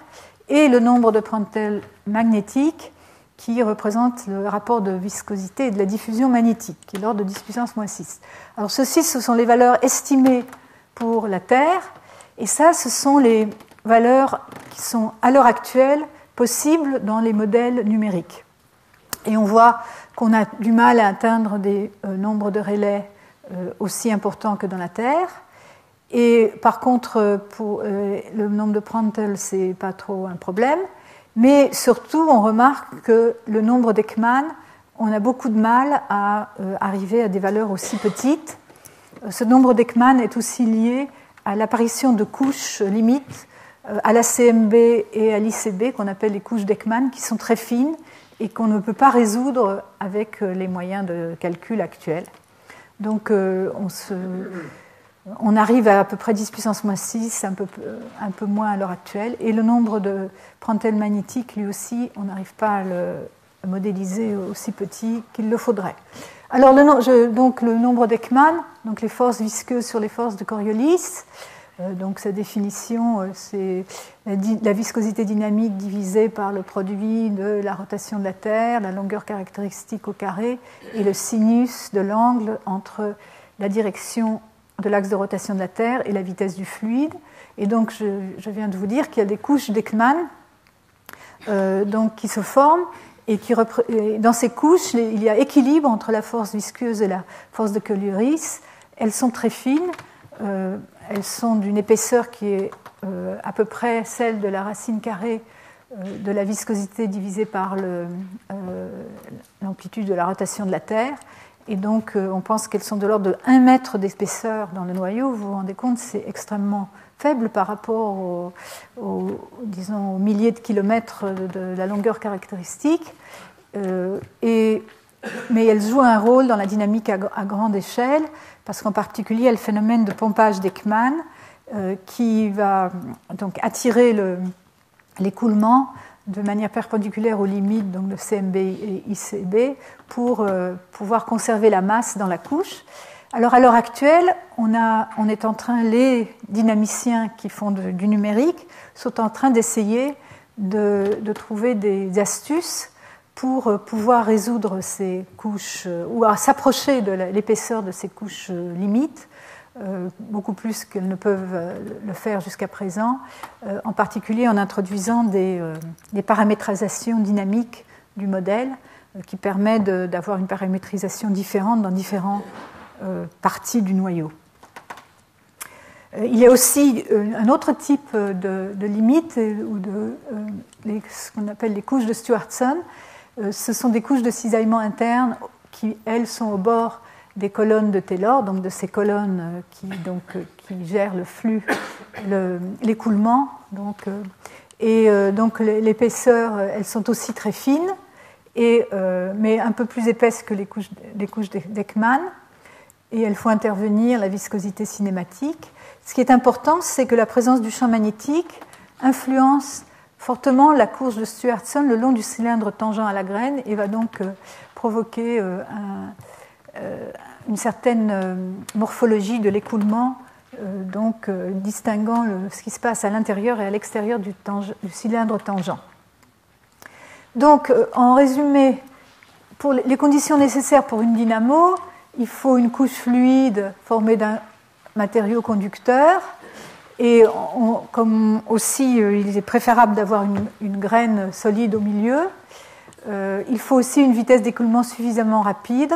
et le nombre de Prandtl magnétique, qui représente le rapport de viscosité et de la diffusion magnétique, qui est de l'ordre de 10 puissance moins 6. Alors ceci, ce sont les valeurs estimées pour la Terre, et ça, ce sont les valeurs qui sont à l'heure actuelle possibles dans les modèles numériques. Et on voit qu'on a du mal à atteindre des nombres de Rayleigh aussi importants que dans la Terre. Et par contre, pour le nombre de Prandtl, ce n'est pas trop un problème. Mais surtout, on remarque que le nombre d'Ekman, on a beaucoup de mal à arriver à des valeurs aussi petites. Ce nombre d'Ekman est aussi lié à l'apparition de couches limites à la CMB et à l'ICB, qu'on appelle les couches d'Ekman, qui sont très fines et qu'on ne peut pas résoudre avec les moyens de calcul actuels. Donc on arrive à peu près 10 puissance moins 6, un peu moins à l'heure actuelle, et le nombre de Prandtl magnétique, lui aussi, on n'arrive pas à le modéliser aussi petit qu'il le faudrait. Alors donc le nombre d'Ekman, donc les forces visqueuses sur les forces de Coriolis, donc sa définition, c'est la viscosité dynamique divisée par le produit de la rotation de la Terre, la longueur caractéristique au carré, et le sinus de l'angle entre la direction de l'axe de rotation de la Terre et la vitesse du fluide. Et donc je viens de vous dire qu'il y a des couches d'Ekman qui se forment, et dans ces couches, il y a équilibre entre la force visqueuse et la force de Coriolis. Elles sont très fines. Elles sont d'une épaisseur qui est à peu près celle de la racine carrée de la viscosité divisée par l'amplitude de la rotation de la Terre. Et donc, on pense qu'elles sont de l'ordre de 1 mètre d'épaisseur dans le noyau. Vous vous rendez compte, c'est extrêmement faible par rapport aux milliers de kilomètres de la longueur caractéristique. Mais elles jouent un rôle dans la dynamique à grande échelle, parce qu'en particulier, il y a le phénomène de pompage d'Ekman qui va donc attirer l'écoulement de manière perpendiculaire aux limites donc de CMB et ICB pour pouvoir conserver la masse dans la couche. Alors à l'heure actuelle, les dynamiciens qui font du numérique sont en train d'essayer de trouver des astuces pour pouvoir résoudre ces couches ou à s'approcher de l'épaisseur de ces couches limites beaucoup plus qu'elles ne peuvent le faire jusqu'à présent, en particulier en introduisant des paramétrisations dynamiques du modèle qui permet d'avoir une paramétrisation différente dans différentes parties du noyau. Il y a aussi un autre type de limite, ou ce qu'on appelle les couches de Stewardson. Ce sont des couches de cisaillement interne qui, elles, sont au bord des colonnes de Taylor, donc de ces colonnes qui gèrent le flux, l'écoulement. Donc l'épaisseur, elles sont aussi très fines, mais un peu plus épaisses que les couches d'Ekman, et elles font intervenir la viscosité cinématique. Ce qui est important, c'est que la présence du champ magnétique influence fortement la course de Stewardson le long du cylindre tangent à la graine et va donc provoquer une certaine morphologie de l'écoulement, distinguant ce qui se passe à l'intérieur et à l'extérieur du cylindre tangent. Donc, en résumé, pour les conditions nécessaires pour une dynamo, il faut une couche fluide formée d'un matériau conducteur, et comme aussi il est préférable d'avoir une graine solide au milieu, il faut aussi une vitesse d'écoulement suffisamment rapide.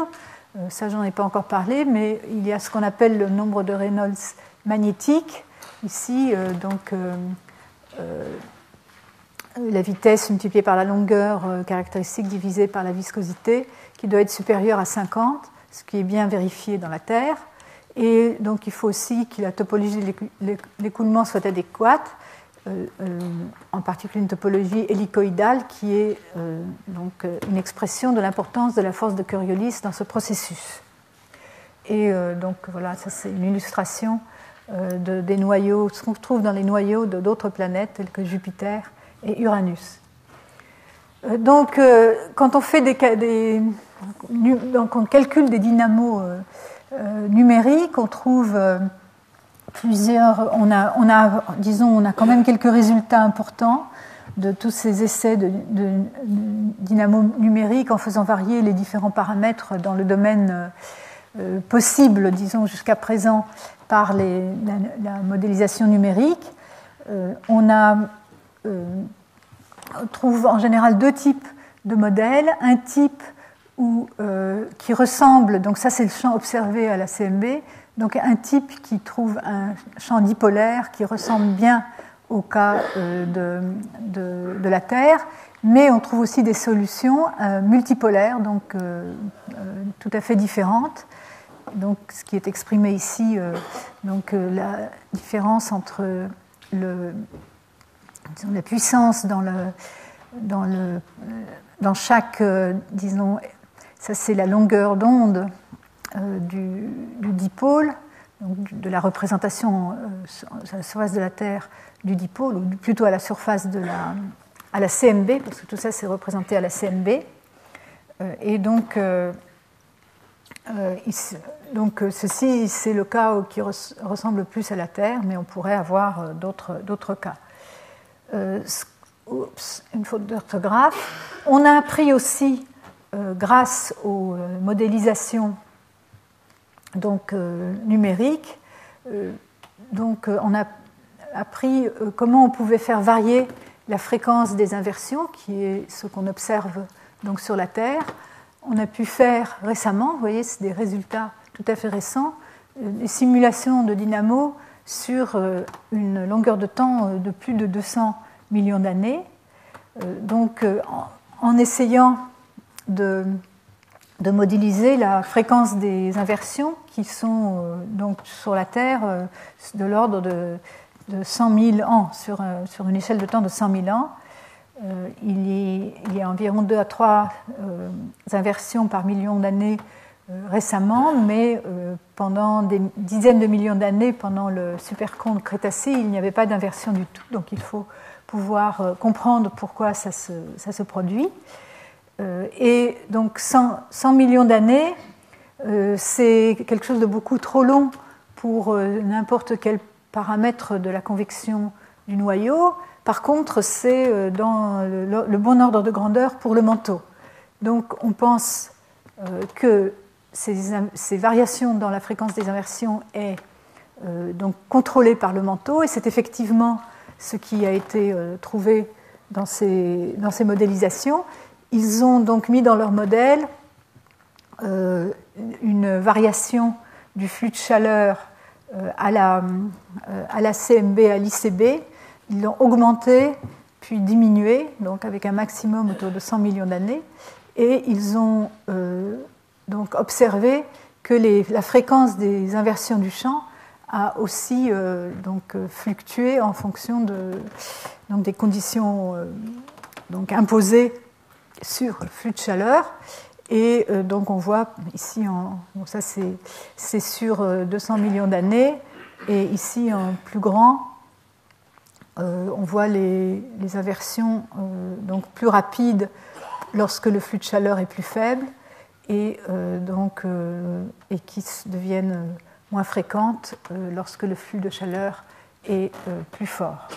Ça, j'en ai pas encore parlé, mais il y a ce qu'on appelle le nombre de Reynolds magnétique. Ici, la vitesse multipliée par la longueur caractéristique divisée par la viscosité, qui doit être supérieure à 50, ce qui est bien vérifié dans la Terre. Et donc, il faut aussi que la topologie de l'écoulement soit adéquate, en particulier une topologie hélicoïdale qui est une expression de l'importance de la force de Coriolis dans ce processus. Et donc, voilà, ça c'est une illustration des noyaux, ce qu'on trouve dans les noyaux d'autres planètes telles que Jupiter et Uranus. Donc, quand on fait donc on calcule des dynamos numériques, on trouve plusieurs. On a quand même quelques résultats importants de tous ces essais de dynamo numérique en faisant varier les différents paramètres dans le domaine possible, disons jusqu'à présent, par la modélisation numérique. On trouve en général deux types de modèles. Un type qui ressemble, donc ça c'est le champ observé à la CMB, donc un type qui trouve un champ dipolaire qui ressemble bien au cas de la Terre, mais on trouve aussi des solutions multipolaires, donc tout à fait différentes. Donc ce qui est exprimé ici, la différence entre la puissance dans chaque, disons, ça c'est la longueur d'onde du dipôle, donc de la représentation à la surface de la Terre du dipôle, ou plutôt à la surface à la CMB, parce que tout ça c'est représenté à la CMB. Et donc ceci c'est le cas qui ressemble le plus à la Terre, mais on pourrait avoir d'autres cas. Une faute d'orthographe. On a appris aussi, grâce aux modélisations numériques, on a appris comment on pouvait faire varier la fréquence des inversions, qui est ce qu'on observe donc sur la Terre. On a pu faire récemment, vous voyez, c'est des résultats tout à fait récents, des simulations de dynamo sur une longueur de temps de plus de 200 millions d'années. En essayant de modéliser la fréquence des inversions qui sont donc sur la Terre de l'ordre de 100 000 ans, sur une échelle de temps de 100 000 ans. Il y a environ 2 à 3 inversions par million d'années récemment, mais pendant des dizaines de millions d'années, pendant le superconde Crétacé, il n'y avait pas d'inversion du tout, donc il faut pouvoir comprendre pourquoi ça se produit. Et donc 100 millions d'années, c'est quelque chose de beaucoup trop long pour n'importe quel paramètre de la convection du noyau. Par contre, c'est dans le bon ordre de grandeur pour le manteau. Donc on pense que ces variations dans la fréquence des inversions est donc contrôlés par le manteau, et c'est effectivement ce qui a été trouvé dans ces modélisations. Ils ont donc mis dans leur modèle une variation du flux de chaleur à la CMB, à l'ICB. Ils l'ont augmenté, puis diminué, donc avec un maximum autour de 100 millions d'années. Et ils ont donc observé que la fréquence des inversions du champ a aussi donc, fluctué en fonction donc, des conditions donc, imposées sur le flux de chaleur. Et donc on voit ici, bon, ça c'est sur 200 millions d'années, et ici en plus grand, on voit les inversions donc plus rapides lorsque le flux de chaleur est plus faible, et qui deviennent moins fréquentes lorsque le flux de chaleur est plus fort.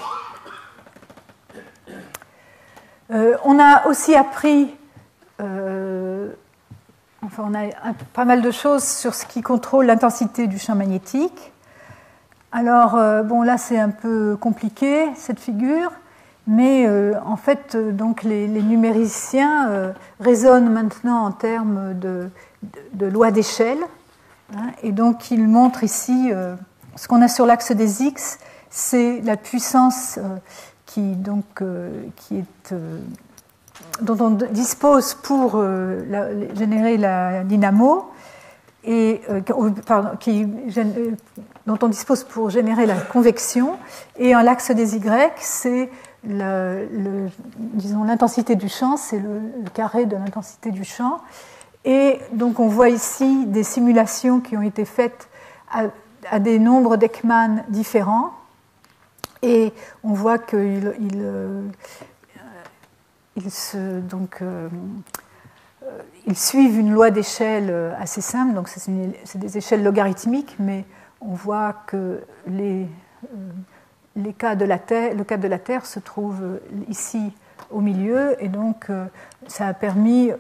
On a aussi appris on a pas mal de choses sur ce qui contrôle l'intensité du champ magnétique. Alors, bon, là, c'est un peu compliqué, cette figure, mais en fait, donc, les numériciens raisonnent maintenant en termes de loi d'échelle, hein, et donc, ils montrent ici ce qu'on a sur l'axe des X, c'est la puissance dont on dispose pour générer la dynamo, dont on dispose pour générer la convection, et en l'axe des Y, c'est disons, l'intensité du champ, c'est le carré de l'intensité du champ. Et donc on voit ici des simulations qui ont été faites à des nombres d'Ekman différents, et on voit qu'ils suivent une loi d'échelle assez simple, donc c'est des échelles logarithmiques, mais on voit que le cas de la Terre se trouve ici au milieu, et donc ça a permis,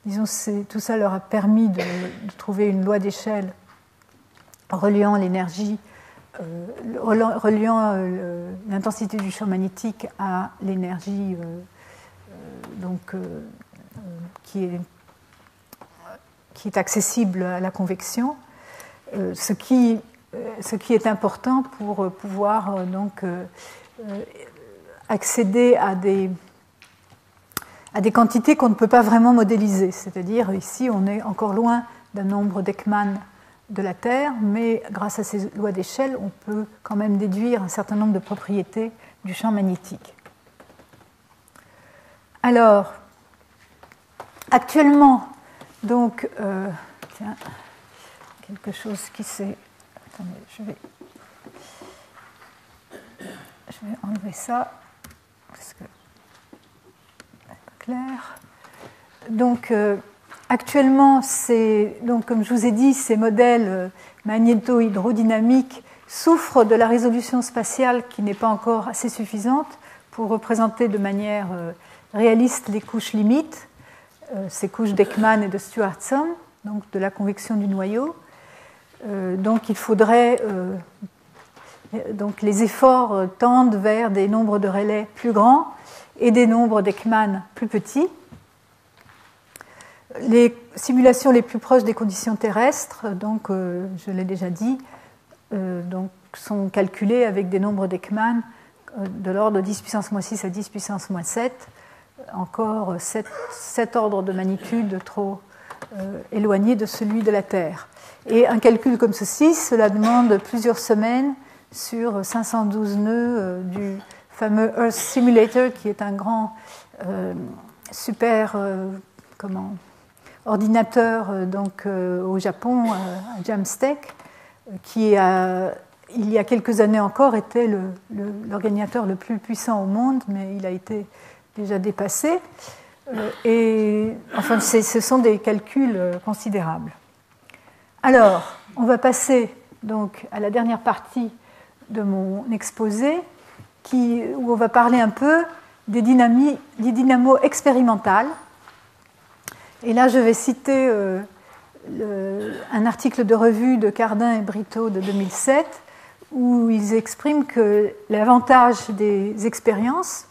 disons, tout ça leur a permis de trouver une loi d'échelle reliant l'énergie, reliant l'intensité du champ magnétique à l'énergie qui est accessible à la convection, ce qui est important pour pouvoir accéder à des quantités qu'on ne peut pas vraiment modéliser. C'est-à-dire, ici, on est encore loin d'un nombre d'Ekman de la Terre, mais grâce à ces lois d'échelle, on peut quand même déduire un certain nombre de propriétés du champ magnétique. Alors, actuellement, donc, tiens, quelque chose qui s'est... Attendez, je vais enlever ça, parce que c'est pas clair. Donc, actuellement, donc, comme je vous ai dit, ces modèles magnéto-hydrodynamiques souffrent de la résolution spatiale qui n'est pas encore assez suffisante pour représenter de manière réaliste les couches limites, ces couches d'Ekman et de Stewardson, donc de la convection du noyau. Donc il faudrait... donc les efforts tendent vers des nombres de Rayleigh plus grands et des nombres d'Ekman plus petits. Les simulations les plus proches des conditions terrestres, donc je l'ai déjà dit, donc, sont calculées avec des nombres d'Ekman de l'ordre de 10 puissance moins 6 à 10 puissance moins 7, encore 7 ordres de magnitude trop éloignés de celui de la Terre. Et un calcul comme ceci, cela demande plusieurs semaines sur 512 nœuds du fameux Earth Simulator, qui est un grand super ordinateur au Japon, à Jamstec, qui il y a quelques années encore était l'ordinateur le plus puissant au monde, mais il a été déjà dépassé. Et enfin, ce sont des calculs considérables. Alors, on va passer donc à la dernière partie de mon exposé, où on va parler un peu des dynamos expérimentales. Et là, je vais citer un article de revue de Cardin et Brito de 2007 où ils expriment que l'avantage des expériences,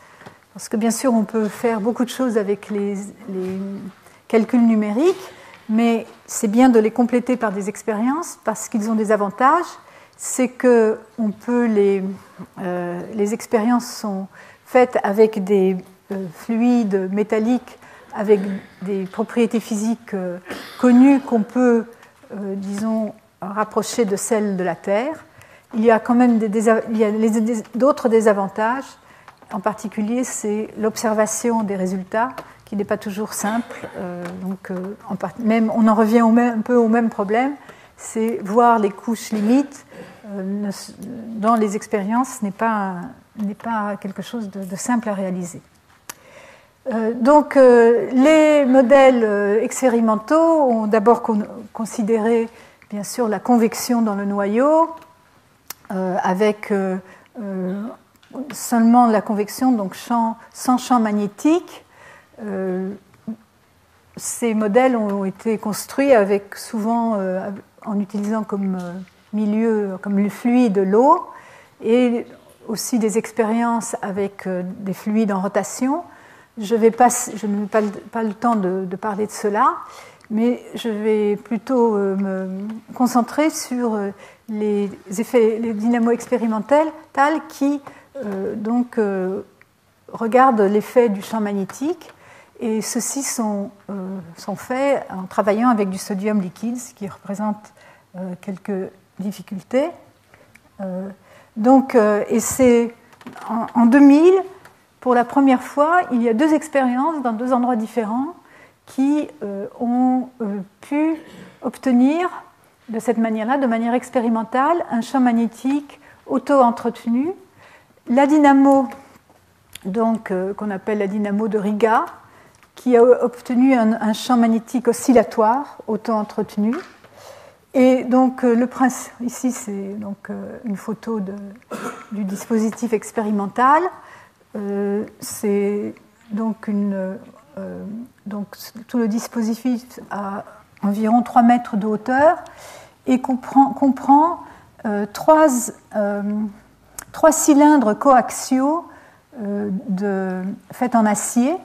parce que bien sûr on peut faire beaucoup de choses avec les calculs numériques, mais c'est bien de les compléter par des expériences parce qu'ils ont des avantages. C'est que les expériences sont faites avec des fluides métalliques avec des propriétés physiques connues qu'on peut, disons, rapprocher de celles de la Terre. Il y a quand même d'autres désavantages. En particulier, c'est l'observation des résultats, qui n'est pas toujours simple. Même, on en revient un peu au même problème, c'est voir les couches limites. Dans les expériences, n'est pas quelque chose de simple à réaliser. Les modèles expérimentaux ont d'abord considéré, bien sûr, la convection dans le noyau, avec seulement la convection, donc sans champ magnétique. Ces modèles ont été construits souvent en utilisant comme milieu, comme le fluide, l'eau, et aussi des expériences avec des fluides en rotation. Je n'ai pas le temps de parler de cela, mais je vais plutôt me concentrer sur les dynamos expérimentales qui regardent l'effet du champ magnétique, et ceux-ci sont faits en travaillant avec du sodium liquide, ce qui représente quelques difficultés. Et c'est en 2000, pour la première fois, il y a 2 expériences dans 2 endroits différents qui ont pu obtenir de cette manière-là, de manière expérimentale, un champ magnétique auto-entretenu. La dynamo, qu'on appelle la dynamo de Riga, qui a obtenu un champ magnétique oscillatoire auto-entretenu. Et donc le principe, ici c'est une photo du dispositif expérimental. C'est tout le dispositif a environ 3 mètres de hauteur et comprend 3 cylindres coaxiaux faits en acier.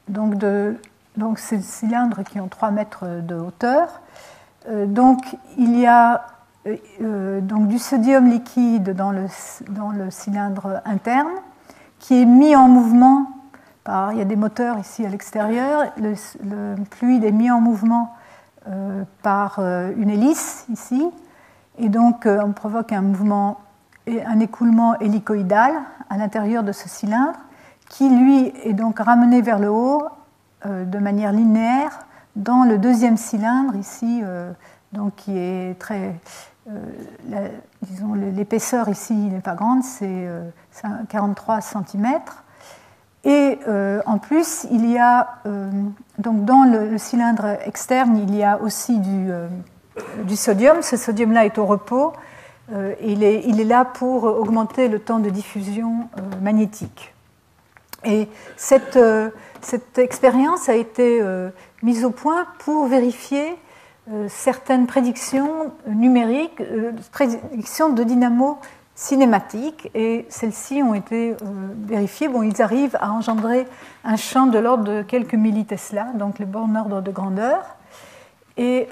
Donc ces cylindres qui ont 3 mètres de hauteur. Il y a du sodium liquide dans le cylindre interne qui est mis en mouvement il y a des moteurs ici à l'extérieur. Le fluide est mis en mouvement par une hélice ici, et donc on provoque un écoulement hélicoïdal à l'intérieur de ce cylindre qui lui est donc ramené vers le haut de manière linéaire dans le 2e cylindre ici, qui est très l'épaisseur ici n'est pas grande, c'est 43 cm. Et en plus, il y a dans le cylindre externe, il y a aussi du sodium. Ce sodium-là est au repos. Il est là pour augmenter le temps de diffusion magnétique. Et cette expérience a été mise au point pour vérifier certaines prédictions numériques, prédictions de dynamo cinématiques, et celles-ci ont été vérifiées. Ils arrivent à engendrer un champ de l'ordre de quelques millitesla, donc le bon ordre de grandeur. Et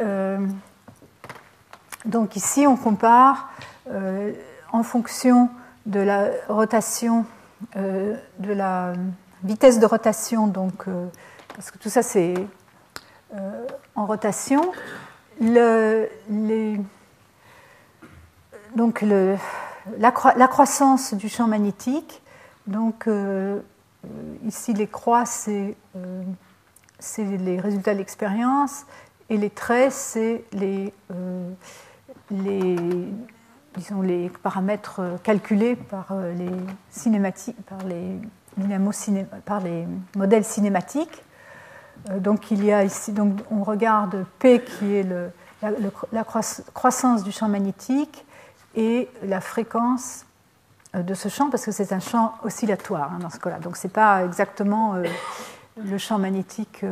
donc ici, on compare en fonction de la rotation, de la vitesse de rotation, parce que tout ça c'est en rotation, la croissance du champ magnétique. Ici les croix c'est les résultats de l'expérience, et les traits c'est les paramètres calculés par les modèles cinématiques. Il y a ici, on regarde P qui est la croissance du champ magnétique et la fréquence de ce champ, parce que c'est un champ oscillatoire dans ce cas-là. Donc ce n'est pas exactement le champ magnétique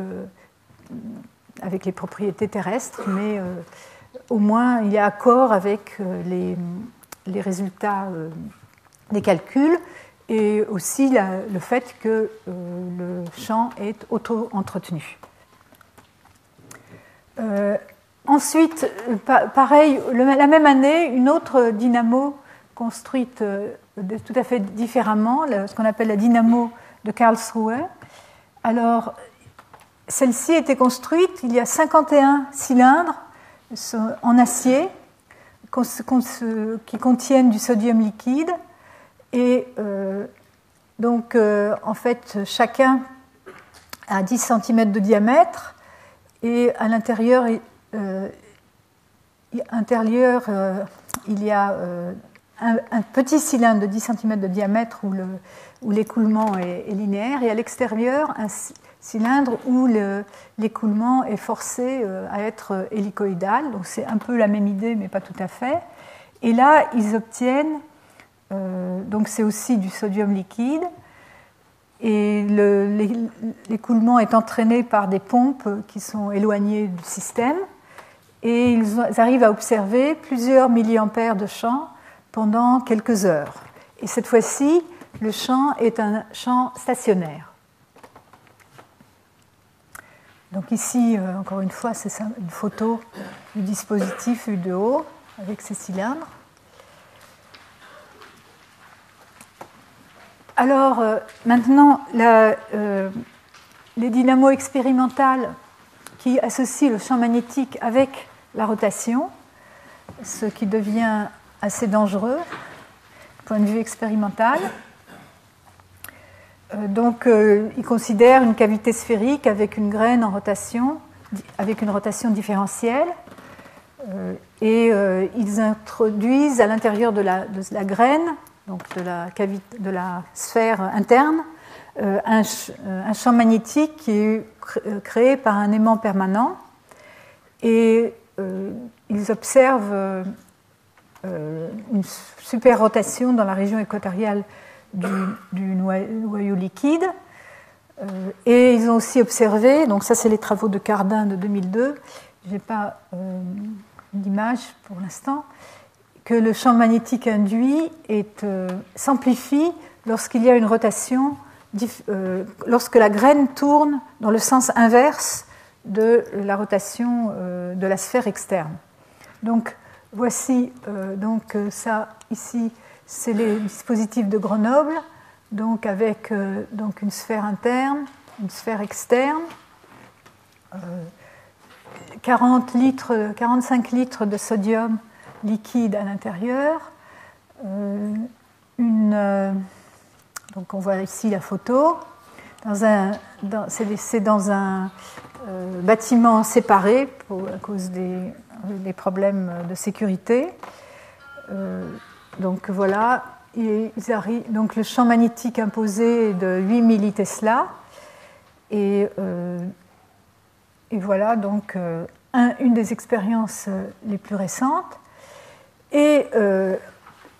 avec les propriétés terrestres, mais au moins il y a accord avec les résultats des calculs et aussi le fait que le champ est auto-entretenu. Ensuite, pareil, la même année, une autre dynamo construite tout à fait différemment, ce qu'on appelle la dynamo de Karlsruhe. Alors, celle-ci a été construite, il y a 51 cylindres en acier qui contiennent du sodium liquide. Et donc, en fait, chacun a 10 cm de diamètre et à l'intérieur, il y a un petit cylindre de 10 cm de diamètre où l'écoulement est linéaire et à l'extérieur, un cylindre où l'écoulement est forcé à être hélicoïdal. Donc c'est un peu la même idée, mais pas tout à fait. Et là, ils obtiennent, donc c'est aussi du sodium liquide, et l'écoulement est entraîné par des pompes qui sont éloignées du système, et ils arrivent à observer plusieurs milliampères de champ pendant quelques heures. Et cette fois-ci, le champ est un champ stationnaire. Donc ici, encore une fois, c'est une photo du dispositif vu de haut avec ces cylindres. Alors maintenant, les dynamos expérimentales qui associent le champ magnétique avec la rotation, ce qui devient assez dangereux du point de vue expérimental. Donc, ils considèrent une cavité sphérique avec une graine en rotation, avec une rotation différentielle, et ils introduisent à l'intérieur de la graine, donc de la sphère interne, un champ magnétique qui est créé par un aimant permanent, et ils observent une super rotation dans la région équatoriale du noyau liquide. Et ils ont aussi observé, donc ça c'est les travaux de Cardin de 2002, je n'ai pas d'image pour l'instant, que le champ magnétique induit s'amplifie lorsqu'il y a une rotation, lorsque la graine tourne dans le sens inverse de la rotation de la sphère externe. Donc voici ça ici, c'est les dispositifs de Grenoble, donc avec donc une sphère interne, une sphère externe, 45 litres de sodium liquide à l'intérieur. Donc on voit ici la photo. C'est dans un bâtiment séparé à cause des problèmes de sécurité. Donc voilà, donc le champ magnétique imposé est de 8 millitesla. Et voilà donc une des expériences les plus récentes. Et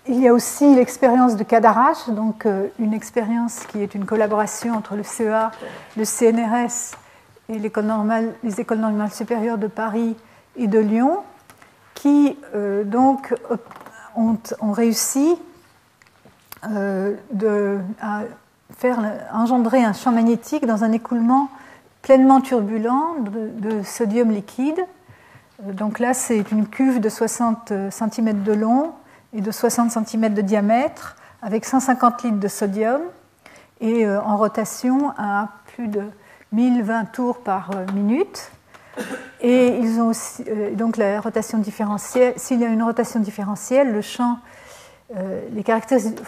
il y a aussi l'expérience de Cadarache, donc une expérience qui est une collaboration entre le CEA, le CNRS et les écoles normales supérieures de Paris et de Lyon, qui donc ont réussi à faire engendrer un champ magnétique dans un écoulement pleinement turbulent de sodium liquide. Donc là, c'est une cuve de 60 cm de long et de 60 cm de diamètre, avec 150 litres de sodium et en rotation à plus de 1020 tours par minute. Et ils ont aussi, donc la rotation différentielle, s'il y a une rotation différentielle, le champ, les caractéristiques,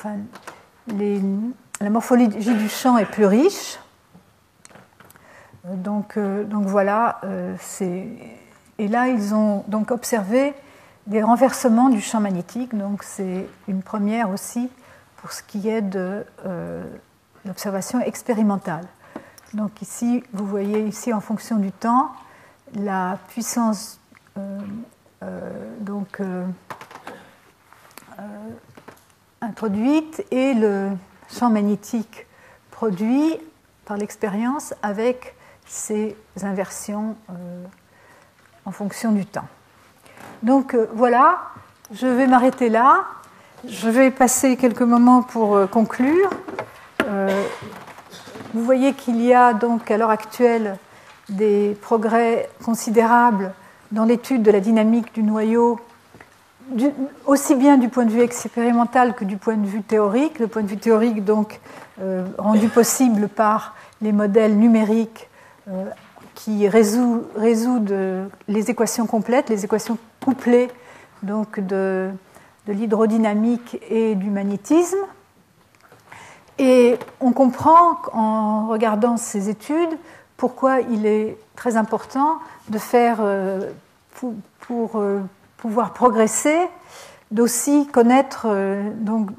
la morphologie du champ est plus riche. Donc voilà, et là ils ont donc observé des renversements du champ magnétique. Donc c'est une première aussi pour ce qui est de l'observation expérimentale. Donc ici, vous voyez ici en fonction du temps la puissance introduite et le champ magnétique produit par l'expérience avec ces inversions en fonction du temps. Donc voilà, je vais m'arrêter là. Je vais passer quelques moments pour conclure. Vous voyez qu'il y a donc à l'heure actuelle des progrès considérables dans l'étude de la dynamique du noyau, aussi bien du point de vue expérimental que du point de vue théorique. Le point de vue théorique, donc, rendu possible par les modèles numériques qui résoudent les équations complètes, les équations couplées donc de l'hydrodynamique et du magnétisme. Et on comprend en regardant ces études pourquoi il est très important de faire, pour pouvoir progresser, d'aussi connaître donc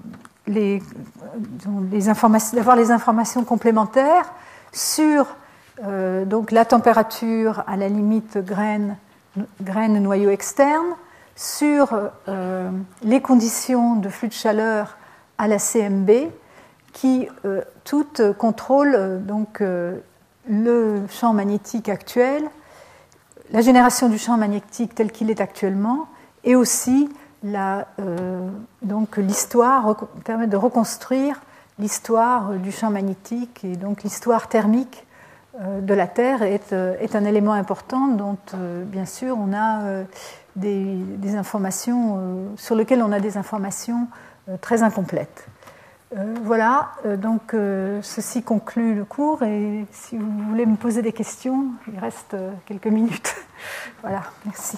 d'avoir les informations complémentaires sur donc la température à la limite graine noyau externe, sur les conditions de flux de chaleur à la CMB, qui toutes contrôlent donc le champ magnétique actuel, la génération du champ magnétique tel qu'il est actuellement, et aussi donc l'histoire, permet de reconstruire l'histoire du champ magnétique, et donc l'histoire thermique de la Terre est un élément important dont bien sûr on a des informations sur lesquelles on a des informations très incomplètes. Voilà, donc ceci conclut le cours, et si vous voulez me poser des questions, il reste quelques minutes. Voilà, merci.